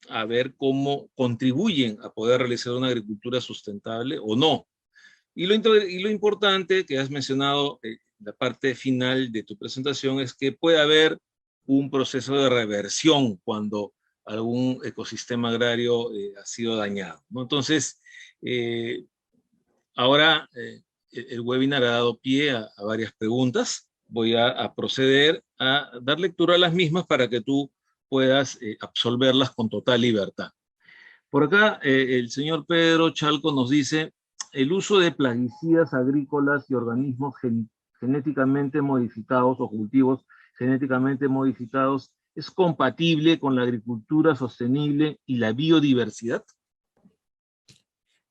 A ver cómo contribuyen a poder realizar una agricultura sustentable o no. Y lo importante que has mencionado en la parte final de tu presentación es que puede haber un proceso de reversión cuando algún ecosistema agrario ha sido dañado, ¿no? Entonces, ahora el webinar ha dado pie a varias preguntas. Voy a proceder a dar lectura a las mismas para que tú puedas absolverlas con total libertad. Por acá, el señor Pedro Chalco nos dice, el uso de plaguicidas agrícolas y organismos genéticamente modificados o cultivos genéticamente modificados es compatible con la agricultura sostenible y la biodiversidad.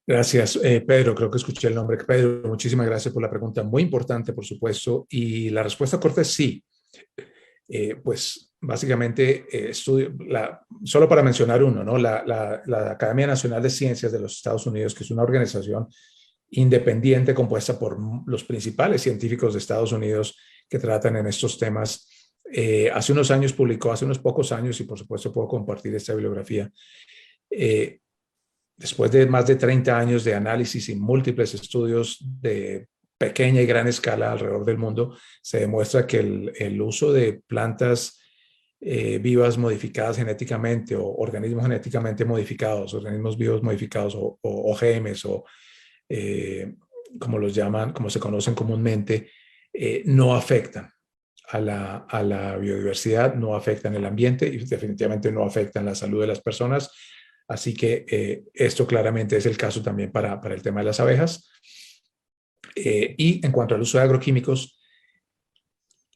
Gracias, Pedro. Creo que escuché el nombre. Pedro, muchísimas gracias por la pregunta. Muy importante, por supuesto. Y la respuesta corta es sí. Pues básicamente, solo para mencionar uno, ¿no? La Academia Nacional de Ciencias de los Estados Unidos, que es una organización independiente compuesta por los principales científicos de Estados Unidos que tratan en estos temas, hace unos años publicó, hace unos pocos años, y por supuesto puedo compartir esta bibliografía, después de más de 30 años de análisis y múltiples estudios de pequeña y gran escala alrededor del mundo, se demuestra que el uso de plantas vivas modificadas genéticamente o organismos genéticamente modificados, organismos vivos modificados o OGMs o como los llaman, como se conocen comúnmente, no afectan a la biodiversidad, no afectan el ambiente y definitivamente no afectan la salud de las personas. Así que esto claramente es el caso también para el tema de las abejas. Y en cuanto al uso de agroquímicos,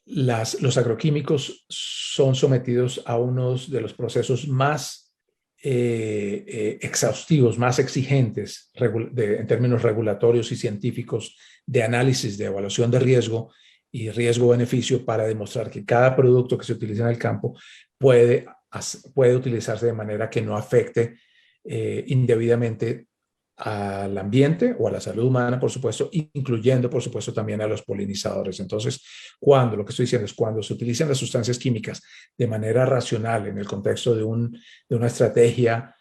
los agroquímicos son sometidos a unos de los procesos más exhaustivos, más exigentes en términos regulatorios y científicos de análisis, de evaluación de riesgo y riesgo-beneficio para demostrar que cada producto que se utiliza en el campo puede utilizarse de manera que no afecte indebidamente al ambiente o a la salud humana, por supuesto, incluyendo, por supuesto, también a los polinizadores. Entonces, lo que estoy diciendo es cuando se utilizan las sustancias químicas de manera racional en el contexto de una estrategia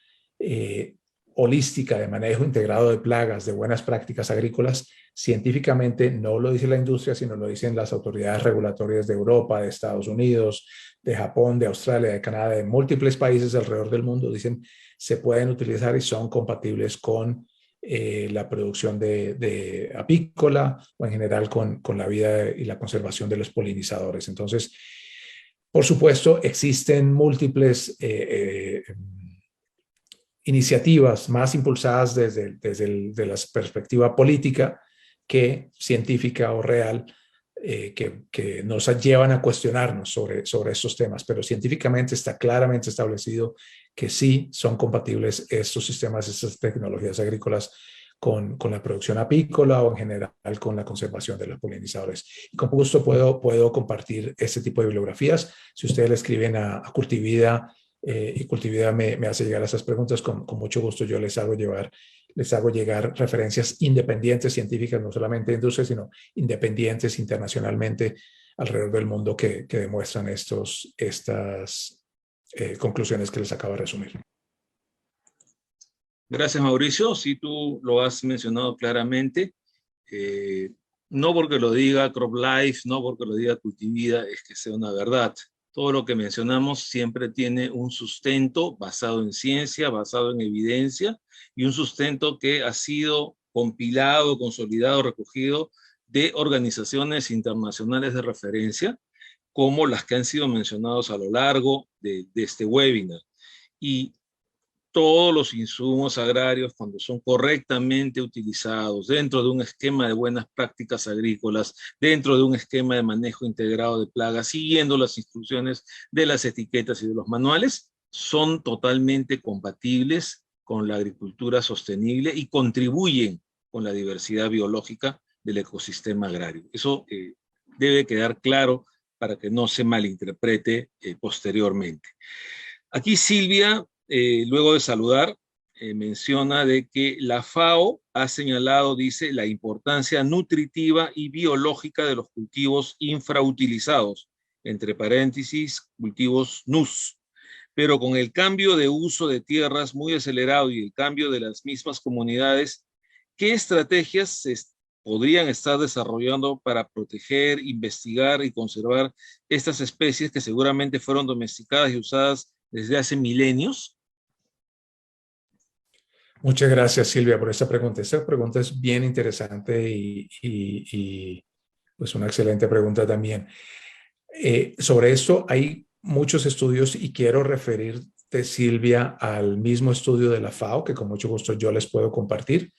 holística de manejo integrado de plagas, de buenas prácticas agrícolas, científicamente no lo dice la industria, sino lo dicen las autoridades regulatorias de Europa, de Estados Unidos, de Japón, de Australia, de Canadá, de múltiples países alrededor del mundo, dicen se pueden utilizar y son compatibles con la producción de apícola o en general con la vida y la conservación de los polinizadores. Entonces, por supuesto, existen múltiples iniciativas más impulsadas desde la perspectiva política que científica o real, que nos llevan a cuestionarnos sobre estos temas, pero científicamente está claramente establecido que sí son compatibles estos sistemas, estas tecnologías agrícolas con la producción apícola o en general con la conservación de los polinizadores. Y con gusto puedo compartir este tipo de bibliografías. Si ustedes le escriben a Cultivida y Cultivida me hace llegar a esas preguntas, con mucho gusto yo les hago llegar referencias independientes científicas, no solamente de industria, sino independientes internacionalmente alrededor del mundo que demuestran estas conclusiones que les acabo de resumir. Gracias, Mauricio. Sí, tú lo has mencionado claramente. No porque lo diga CropLife, no porque lo diga Cultivida, es que sea una verdad. Todo lo que mencionamos siempre tiene un sustento basado en ciencia, basado en evidencia, y un sustento que ha sido compilado, consolidado, recogido de organizaciones internacionales de referencia, como las que han sido mencionadas a lo largo de este webinar. Y todos los insumos agrarios, cuando son correctamente utilizados dentro de un esquema de buenas prácticas agrícolas, dentro de un esquema de manejo integrado de plagas, siguiendo las instrucciones de las etiquetas y de los manuales, son totalmente compatibles con la agricultura sostenible y contribuyen con la diversidad biológica del ecosistema agrario. Eso debe quedar claro para que no se malinterprete posteriormente. Aquí Silvia, luego de saludar, menciona de que la FAO ha señalado, dice, la importancia nutritiva y biológica de los cultivos infrautilizados, entre paréntesis, cultivos NUS. Pero con el cambio de uso de tierras muy acelerado y el cambio de las mismas comunidades, ¿qué estrategias se podrían estar desarrollando para proteger, investigar y conservar estas especies que seguramente fueron domesticadas y usadas desde hace milenios? Muchas gracias, Silvia, por esta pregunta. Esta pregunta es bien interesante y pues una excelente pregunta también. Sobre esto hay muchos estudios y quiero referirte, Silvia, al mismo estudio de la FAO, que con mucho gusto yo les puedo compartir.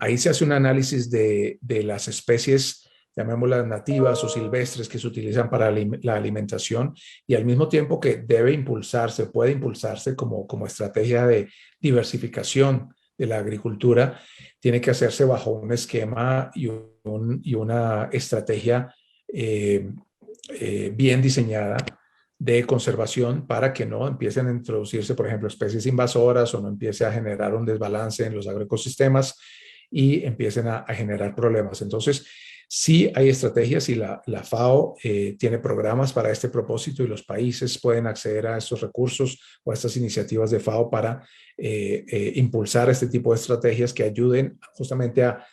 Ahí se hace un análisis de las especies, llamémoslas nativas o silvestres, que se utilizan para la alimentación y al mismo tiempo que debe impulsarse, puede impulsarse como estrategia de diversificación de la agricultura, tiene que hacerse bajo un esquema y una estrategia bien diseñada de conservación para que no empiecen a introducirse, por ejemplo, especies invasoras o no empiece a generar un desbalance en los agroecosistemas y empiecen a generar problemas. Entonces, sí hay estrategias y la FAO tiene programas para este propósito y los países pueden acceder a estos recursos o a estas iniciativas de FAO para impulsar este tipo de estrategias que ayuden justamente a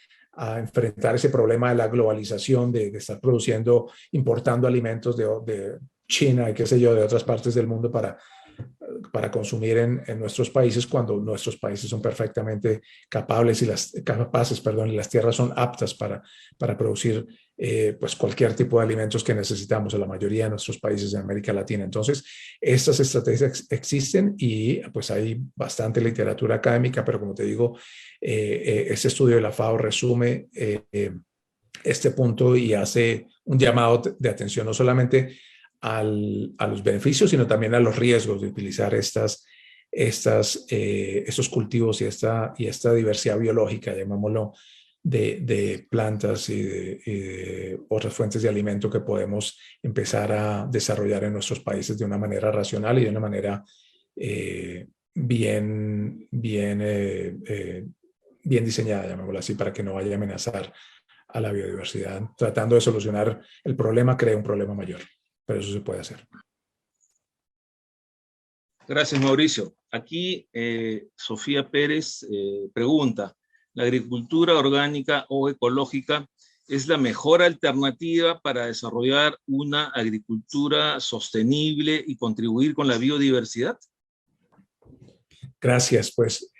enfrentar ese problema de la globalización, de estar produciendo, importando alimentos de China y qué sé yo, de otras partes del mundo para consumir en nuestros países cuando nuestros países son perfectamente capaces y las tierras son aptas para producir pues cualquier tipo de alimentos que necesitamos en la mayoría de nuestros países de América Latina. Entonces, estas estrategias existen y pues hay bastante literatura académica, pero como te digo, este estudio de la FAO resume este punto y hace un llamado de atención no solamente a los beneficios, sino también a los riesgos de utilizar estos cultivos y esta diversidad biológica, llamémoslo, de plantas y de otras fuentes de alimento que podemos empezar a desarrollar en nuestros países de una manera racional y de una manera bien diseñada, llamémoslo así, para que no vaya a amenazar a la biodiversidad. Tratando de solucionar el problema, crea un problema mayor. Pero eso se puede hacer. Gracias, Mauricio. Aquí Sofía Pérez pregunta, ¿la agricultura orgánica o ecológica es la mejor alternativa para desarrollar una agricultura sostenible y contribuir con la biodiversidad? Gracias. Pues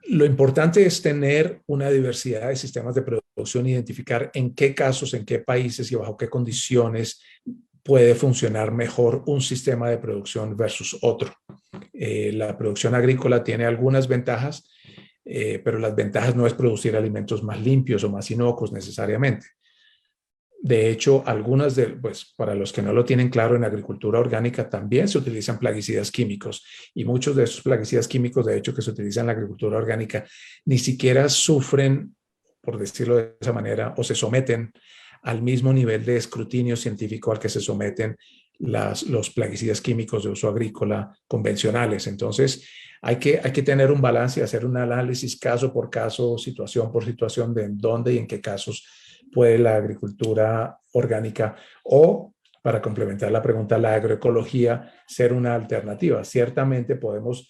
lo importante es tener una diversidad de sistemas de producción, identificar en qué casos, en qué países y bajo qué condiciones puede funcionar mejor un sistema de producción versus otro. La producción agrícola tiene algunas ventajas, pero las ventajas no es producir alimentos más limpios o más inocuos necesariamente. De hecho, pues para los que no lo tienen claro, en agricultura orgánica también se utilizan plaguicidas químicos y muchos de esos plaguicidas químicos, de hecho, que se utilizan en la agricultura orgánica, ni siquiera sufren, por decirlo de esa manera, o se someten al mismo nivel de escrutinio científico al que se someten los plaguicidas químicos de uso agrícola convencionales. Entonces, hay que tener un balance y hacer un análisis caso por caso, situación por situación, de en dónde y en qué casos puede la agricultura orgánica o, para complementar la pregunta, la agroecología ser una alternativa. Ciertamente podemos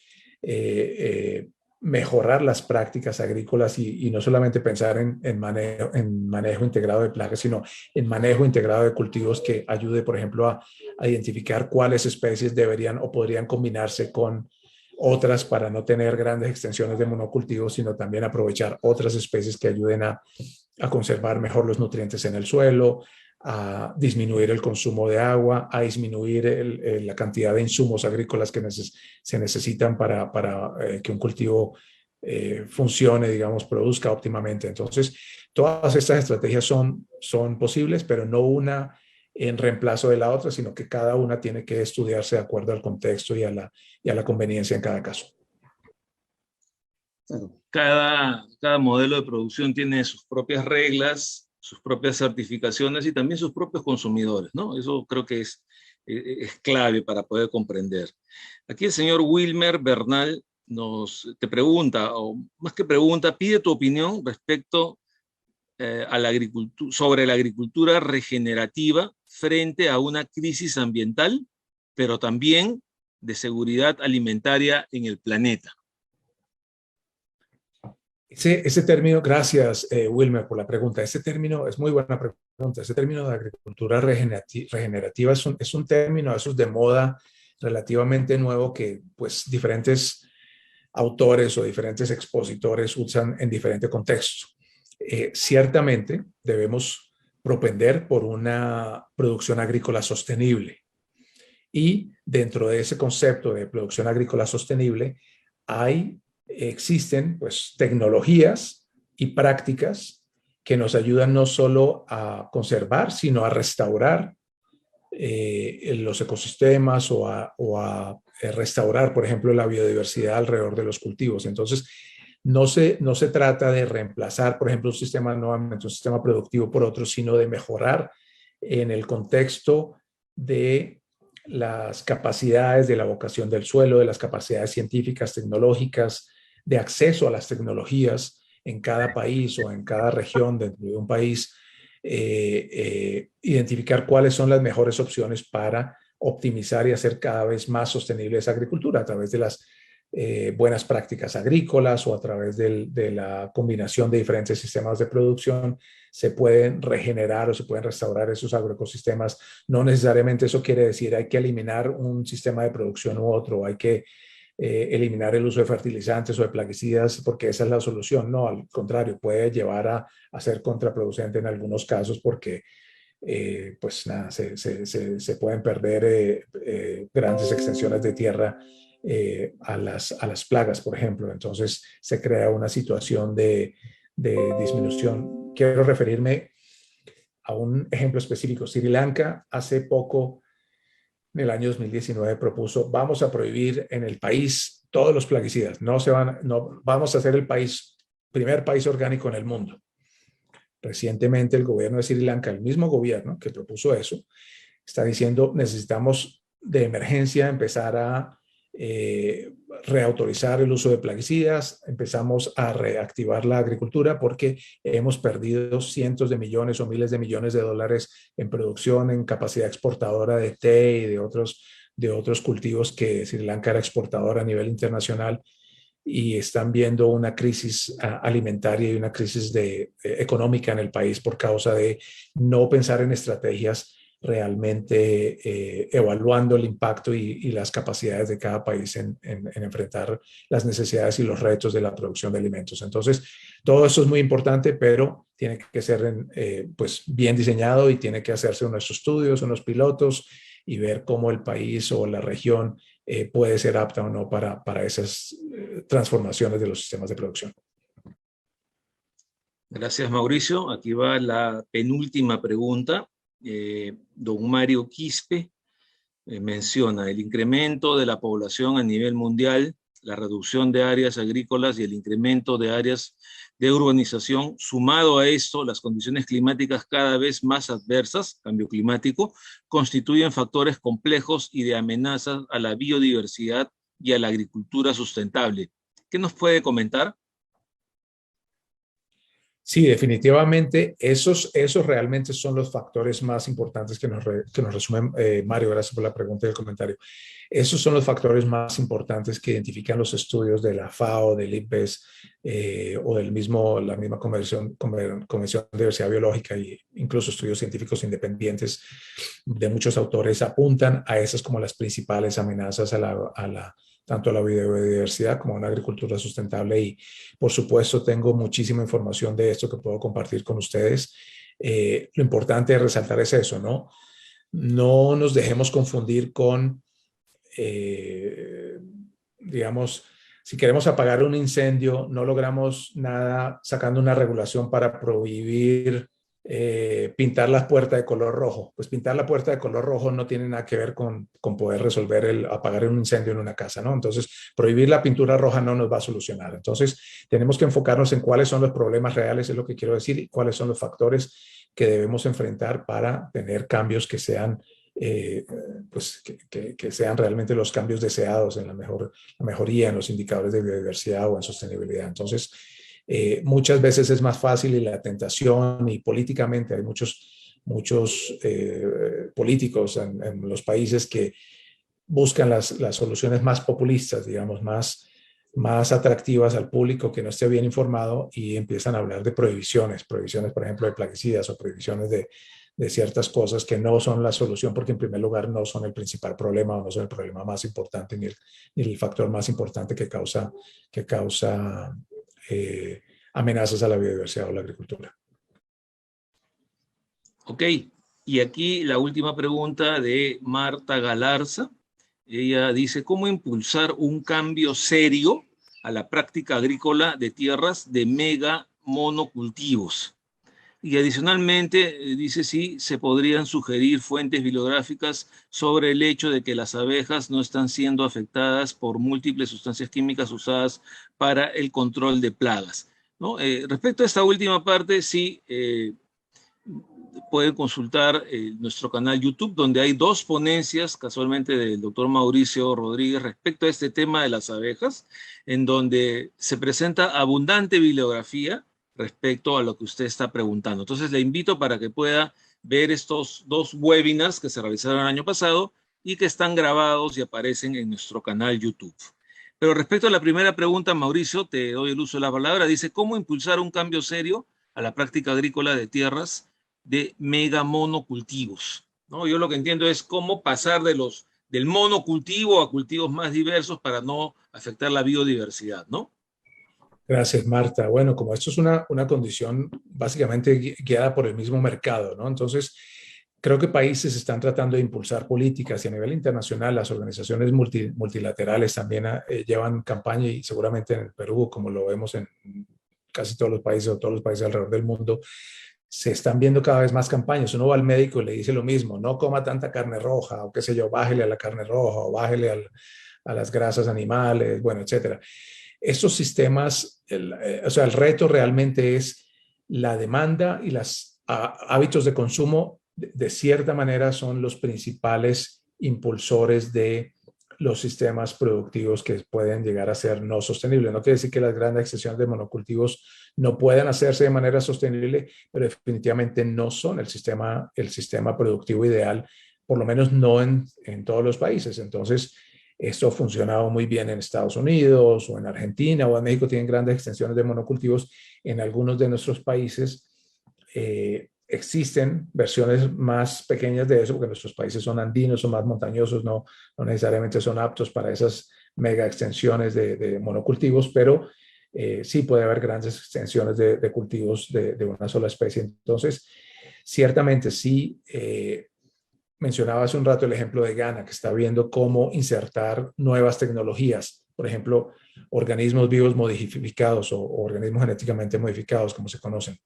mejorar las prácticas agrícolas y no solamente pensar en manejo integrado de plagas, sino en manejo integrado de cultivos que ayude, por ejemplo, a identificar cuáles especies deberían o podrían combinarse con otras para no tener grandes extensiones de monocultivos, sino también aprovechar otras especies que ayuden a conservar mejor los nutrientes en el suelo, a disminuir el consumo de agua, a disminuir la cantidad de insumos agrícolas que se necesitan para que un cultivo funcione, digamos, produzca óptimamente. Entonces, todas estas estrategias son posibles, pero no una en reemplazo de la otra, sino que cada una tiene que estudiarse de acuerdo al contexto y a la conveniencia en cada caso. Cada modelo de producción tiene sus propias reglas, sus propias certificaciones y también sus propios consumidores, ¿no? Eso creo que es clave para poder comprender. Aquí el señor Wilmer Bernal te pregunta, o más que pregunta, pide tu opinión respecto a la agricultura, sobre la agricultura regenerativa frente a una crisis ambiental, pero también de seguridad alimentaria en el planeta. Ese término, gracias Wilmer por la pregunta, ese término es muy buena pregunta, ese término de agricultura regenerativa es un término, eso es de moda relativamente nuevo que pues diferentes autores o diferentes expositores usan en diferentes contextos. Ciertamente debemos propender por una producción agrícola sostenible y dentro de ese concepto de producción agrícola sostenible existen pues tecnologías y prácticas que nos ayudan no solo a conservar, sino a restaurar los ecosistemas o a restaurar, por ejemplo, la biodiversidad alrededor de los cultivos. Entonces, no se trata de reemplazar, por ejemplo, un sistema productivo por otro, sino de mejorar en el contexto de las capacidades de la vocación del suelo, de las capacidades científicas, tecnológicas, de acceso a las tecnologías en cada país o en cada región dentro de un país, identificar cuáles son las mejores opciones para optimizar y hacer cada vez más sostenible esa agricultura a través de las buenas prácticas agrícolas o a través de la combinación de diferentes sistemas de producción. Se pueden regenerar o se pueden restaurar esos agroecosistemas. No necesariamente eso quiere decir hay que eliminar un sistema de producción u otro, hay que eliminar el uso de fertilizantes o de plaguicidas porque esa es la solución. No, al contrario, puede llevar a ser contraproducente en algunos casos porque pues nada, se pueden perder grandes extensiones de tierra a las plagas, por ejemplo. Entonces se crea una situación de disminución. Quiero referirme a un ejemplo específico. Sri Lanka hace poco, en el año 2019, propuso, vamos a prohibir en el país todos los plaguicidas. No vamos a ser primer país orgánico en el mundo. Recientemente el gobierno de Sri Lanka, el mismo gobierno que propuso eso, está diciendo necesitamos de emergencia empezar a reautorizar el uso de plaguicidas, empezamos a reactivar la agricultura porque hemos perdido cientos de millones o miles de millones de dólares en producción, en capacidad exportadora de té y de otros cultivos que Sri Lanka era exportadora a nivel internacional y están viendo una crisis alimentaria y una crisis económica en el país por causa de no pensar en estrategias realmente evaluando el impacto y las capacidades de cada país en enfrentar las necesidades y los retos de la producción de alimentos. Entonces, todo eso es muy importante, pero tiene que ser pues bien diseñado y tiene que hacerse unos estudios, unos pilotos y ver cómo el país o la región puede ser apta o no para esas transformaciones de los sistemas de producción. Gracias, Mauricio. Aquí va la penúltima pregunta. Don Mario Quispe menciona el incremento de la población a nivel mundial, la reducción de áreas agrícolas y el incremento de áreas de urbanización, sumado a esto, las condiciones climáticas cada vez más adversas, cambio climático, constituyen factores complejos y de amenazas a la biodiversidad y a la agricultura sustentable. ¿Qué nos puede comentar? Sí, definitivamente, esos realmente son los factores más importantes que nos resumen. Mario, gracias por la pregunta y el comentario. Esos son los factores más importantes que identifican los estudios de la FAO, del IPBES o la misma Convención de Diversidad Biológica e incluso estudios científicos independientes de muchos autores apuntan a esas como las principales amenazas tanto a la biodiversidad como a una agricultura sustentable. Y por supuesto tengo muchísima información de esto que puedo compartir con ustedes. lo importante de resaltar es eso, ¿no? No nos dejemos confundir con, digamos, si queremos apagar un incendio, no logramos nada sacando una regulación para prohibir pintar la puerta de color rojo. Pues pintar la puerta de color rojo no tiene nada que ver con poder resolver apagar un incendio en una casa, ¿no? Entonces, prohibir la pintura roja no nos va a solucionar. Entonces, tenemos que enfocarnos en cuáles son los problemas reales, es lo que quiero decir, y cuáles son los factores que debemos enfrentar para tener cambios que sean pues que sean realmente los cambios deseados en la mejoría en los indicadores de biodiversidad o en sostenibilidad. Entonces, muchas veces es más fácil y la tentación y políticamente hay muchos políticos en los países que buscan las soluciones más populistas, digamos, más atractivas al público que no esté bien informado y empiezan a hablar de prohibiciones, por ejemplo, de plaguicidas o prohibiciones de ciertas cosas que no son la solución porque en primer lugar no son el principal problema o no son el problema más importante ni el factor más importante que causa amenazas a la biodiversidad o la agricultura. Ok, y aquí la última pregunta de Marta Galarza. Ella dice, ¿cómo impulsar un cambio serio a la práctica agrícola de tierras de mega monocultivos? Y adicionalmente, dice sí, se podrían sugerir fuentes bibliográficas sobre el hecho de que las abejas no están siendo afectadas por múltiples sustancias químicas usadas para el control de plagas, ¿no? Respecto a esta última parte, sí, pueden consultar nuestro canal YouTube, donde hay 2 ponencias, casualmente del doctor Mauricio Rodríguez, respecto a este tema de las abejas, en donde se presenta abundante bibliografía respecto a lo que usted está preguntando. Entonces, le invito para que pueda ver estos 2 webinars que se realizaron el año pasado y que están grabados y aparecen en nuestro canal YouTube. Pero respecto a la primera pregunta, Mauricio, te doy el uso de la palabra. Dice, ¿cómo impulsar un cambio serio a la práctica agrícola de tierras de mega monocultivos? ¿No? Yo lo que entiendo es cómo pasar del monocultivo a cultivos más diversos para no afectar la biodiversidad, ¿no? Gracias, Marta. Bueno, como esto es una condición básicamente guiada por el mismo mercado, ¿no? Entonces, creo que países están tratando de impulsar políticas y a nivel internacional las organizaciones multilaterales también llevan campaña y seguramente en el Perú, como lo vemos en casi todos los países o todos los países alrededor del mundo, se están viendo cada vez más campañas. Uno va al médico y le dice lo mismo, no coma tanta carne roja o qué sé yo, bájele a la carne roja o bájele a las grasas animales, bueno, etcétera. Estos sistemas, o sea, el reto realmente es la demanda y los hábitos de consumo, de cierta manera, son los principales impulsores de los sistemas productivos que pueden llegar a ser no sostenibles. No quiere decir que las grandes extensiones de monocultivos no puedan hacerse de manera sostenible, pero definitivamente no son el sistema productivo ideal, por lo menos no en todos los países. Entonces, esto ha funcionado muy bien en Estados Unidos o en Argentina o en México, tienen grandes extensiones de monocultivos. En algunos de nuestros países existen versiones más pequeñas de eso, porque nuestros países son andinos, son más montañosos, no necesariamente son aptos para esas mega extensiones de monocultivos, pero sí puede haber grandes extensiones de cultivos de una sola especie. Entonces, ciertamente sí. Mencionaba hace un rato el ejemplo de Ghana, que está viendo cómo insertar nuevas tecnologías, por ejemplo, organismos vivos modificados o organismos genéticamente modificados, como se conocen,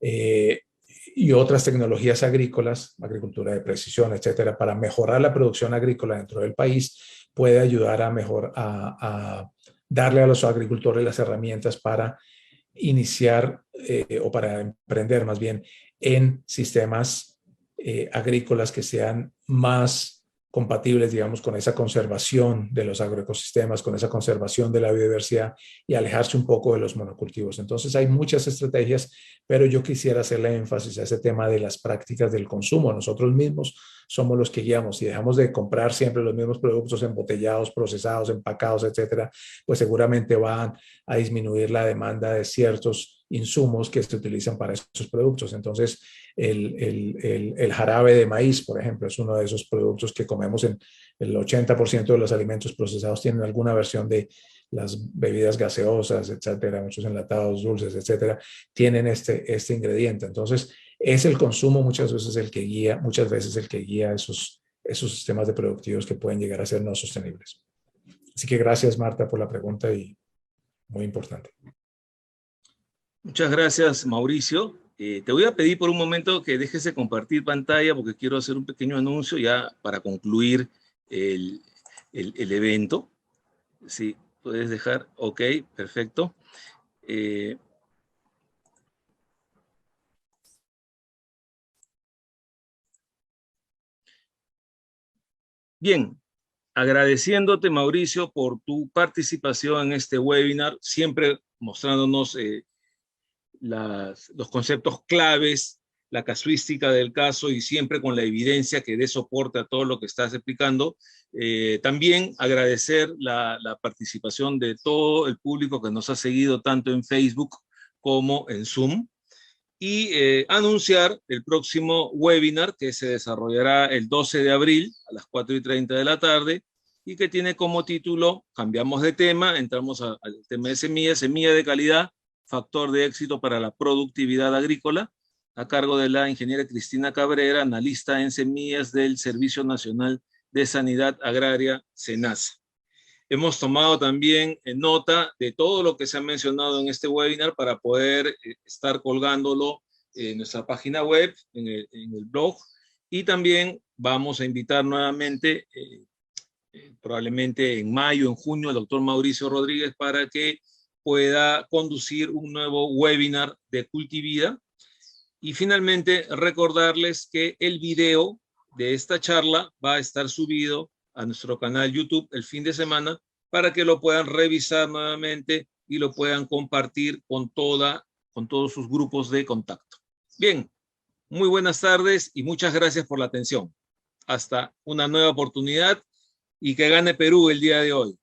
y otras tecnologías agrícolas, agricultura de precisión, etcétera, para mejorar la producción agrícola dentro del país, puede ayudar a darle a los agricultores las herramientas para iniciar o para emprender más bien en sistemas agrícolas que sean más compatibles, digamos, con esa conservación de los agroecosistemas, con esa conservación de la biodiversidad y alejarse un poco de los monocultivos. Entonces hay muchas estrategias, pero yo quisiera hacerle énfasis a ese tema de las prácticas del consumo. Nosotros mismos somos los que guiamos y dejamos de comprar siempre los mismos productos embotellados, procesados, empacados, etcétera, pues seguramente van a disminuir la demanda de ciertos insumos que se utilizan para esos productos. Entonces, el jarabe de maíz, por ejemplo, es uno de esos productos que comemos. En el 80% de los alimentos procesados tienen alguna versión de las bebidas gaseosas, etcétera, muchos enlatados, dulces, etcétera, tienen este ingrediente. Entonces, es el consumo muchas veces el que guía esos sistemas de productivos que pueden llegar a ser no sostenibles. Así que gracias, Marta, por la pregunta y muy importante. Muchas gracias, Mauricio. Te voy a pedir por un momento que dejes de compartir pantalla porque quiero hacer un pequeño anuncio ya para concluir el evento. Sí, puedes dejar. Ok, perfecto. Bien, agradeciéndote, Mauricio, por tu participación en este webinar, siempre mostrándonos los conceptos claves, la casuística del caso y siempre con la evidencia que dé soporte a todo lo que estás explicando. También agradecer la participación de todo el público que nos ha seguido tanto en Facebook como en Zoom y anunciar el próximo webinar que se desarrollará el 12 de abril a las 4:30 de la tarde y que tiene como título, cambiamos de tema, entramos al tema de semilla de calidad, factor de éxito para la productividad agrícola, a cargo de la ingeniera Cristina Cabrera, analista en semillas del Servicio Nacional de Sanidad Agraria, SENASA. Hemos tomado también nota de todo lo que se ha mencionado en este webinar para poder estar colgándolo en nuestra página web, en el blog, y también vamos a invitar nuevamente, probablemente en mayo, en junio, al doctor Mauricio Rodríguez para que pueda conducir un nuevo webinar de Cultivida. Y finalmente, recordarles que el video de esta charla va a estar subido a nuestro canal YouTube el fin de semana para que lo puedan revisar nuevamente y lo puedan compartir con todos sus grupos de contacto. Bien, muy buenas tardes y muchas gracias por la atención. Hasta una nueva oportunidad y que gane Perú el día de hoy.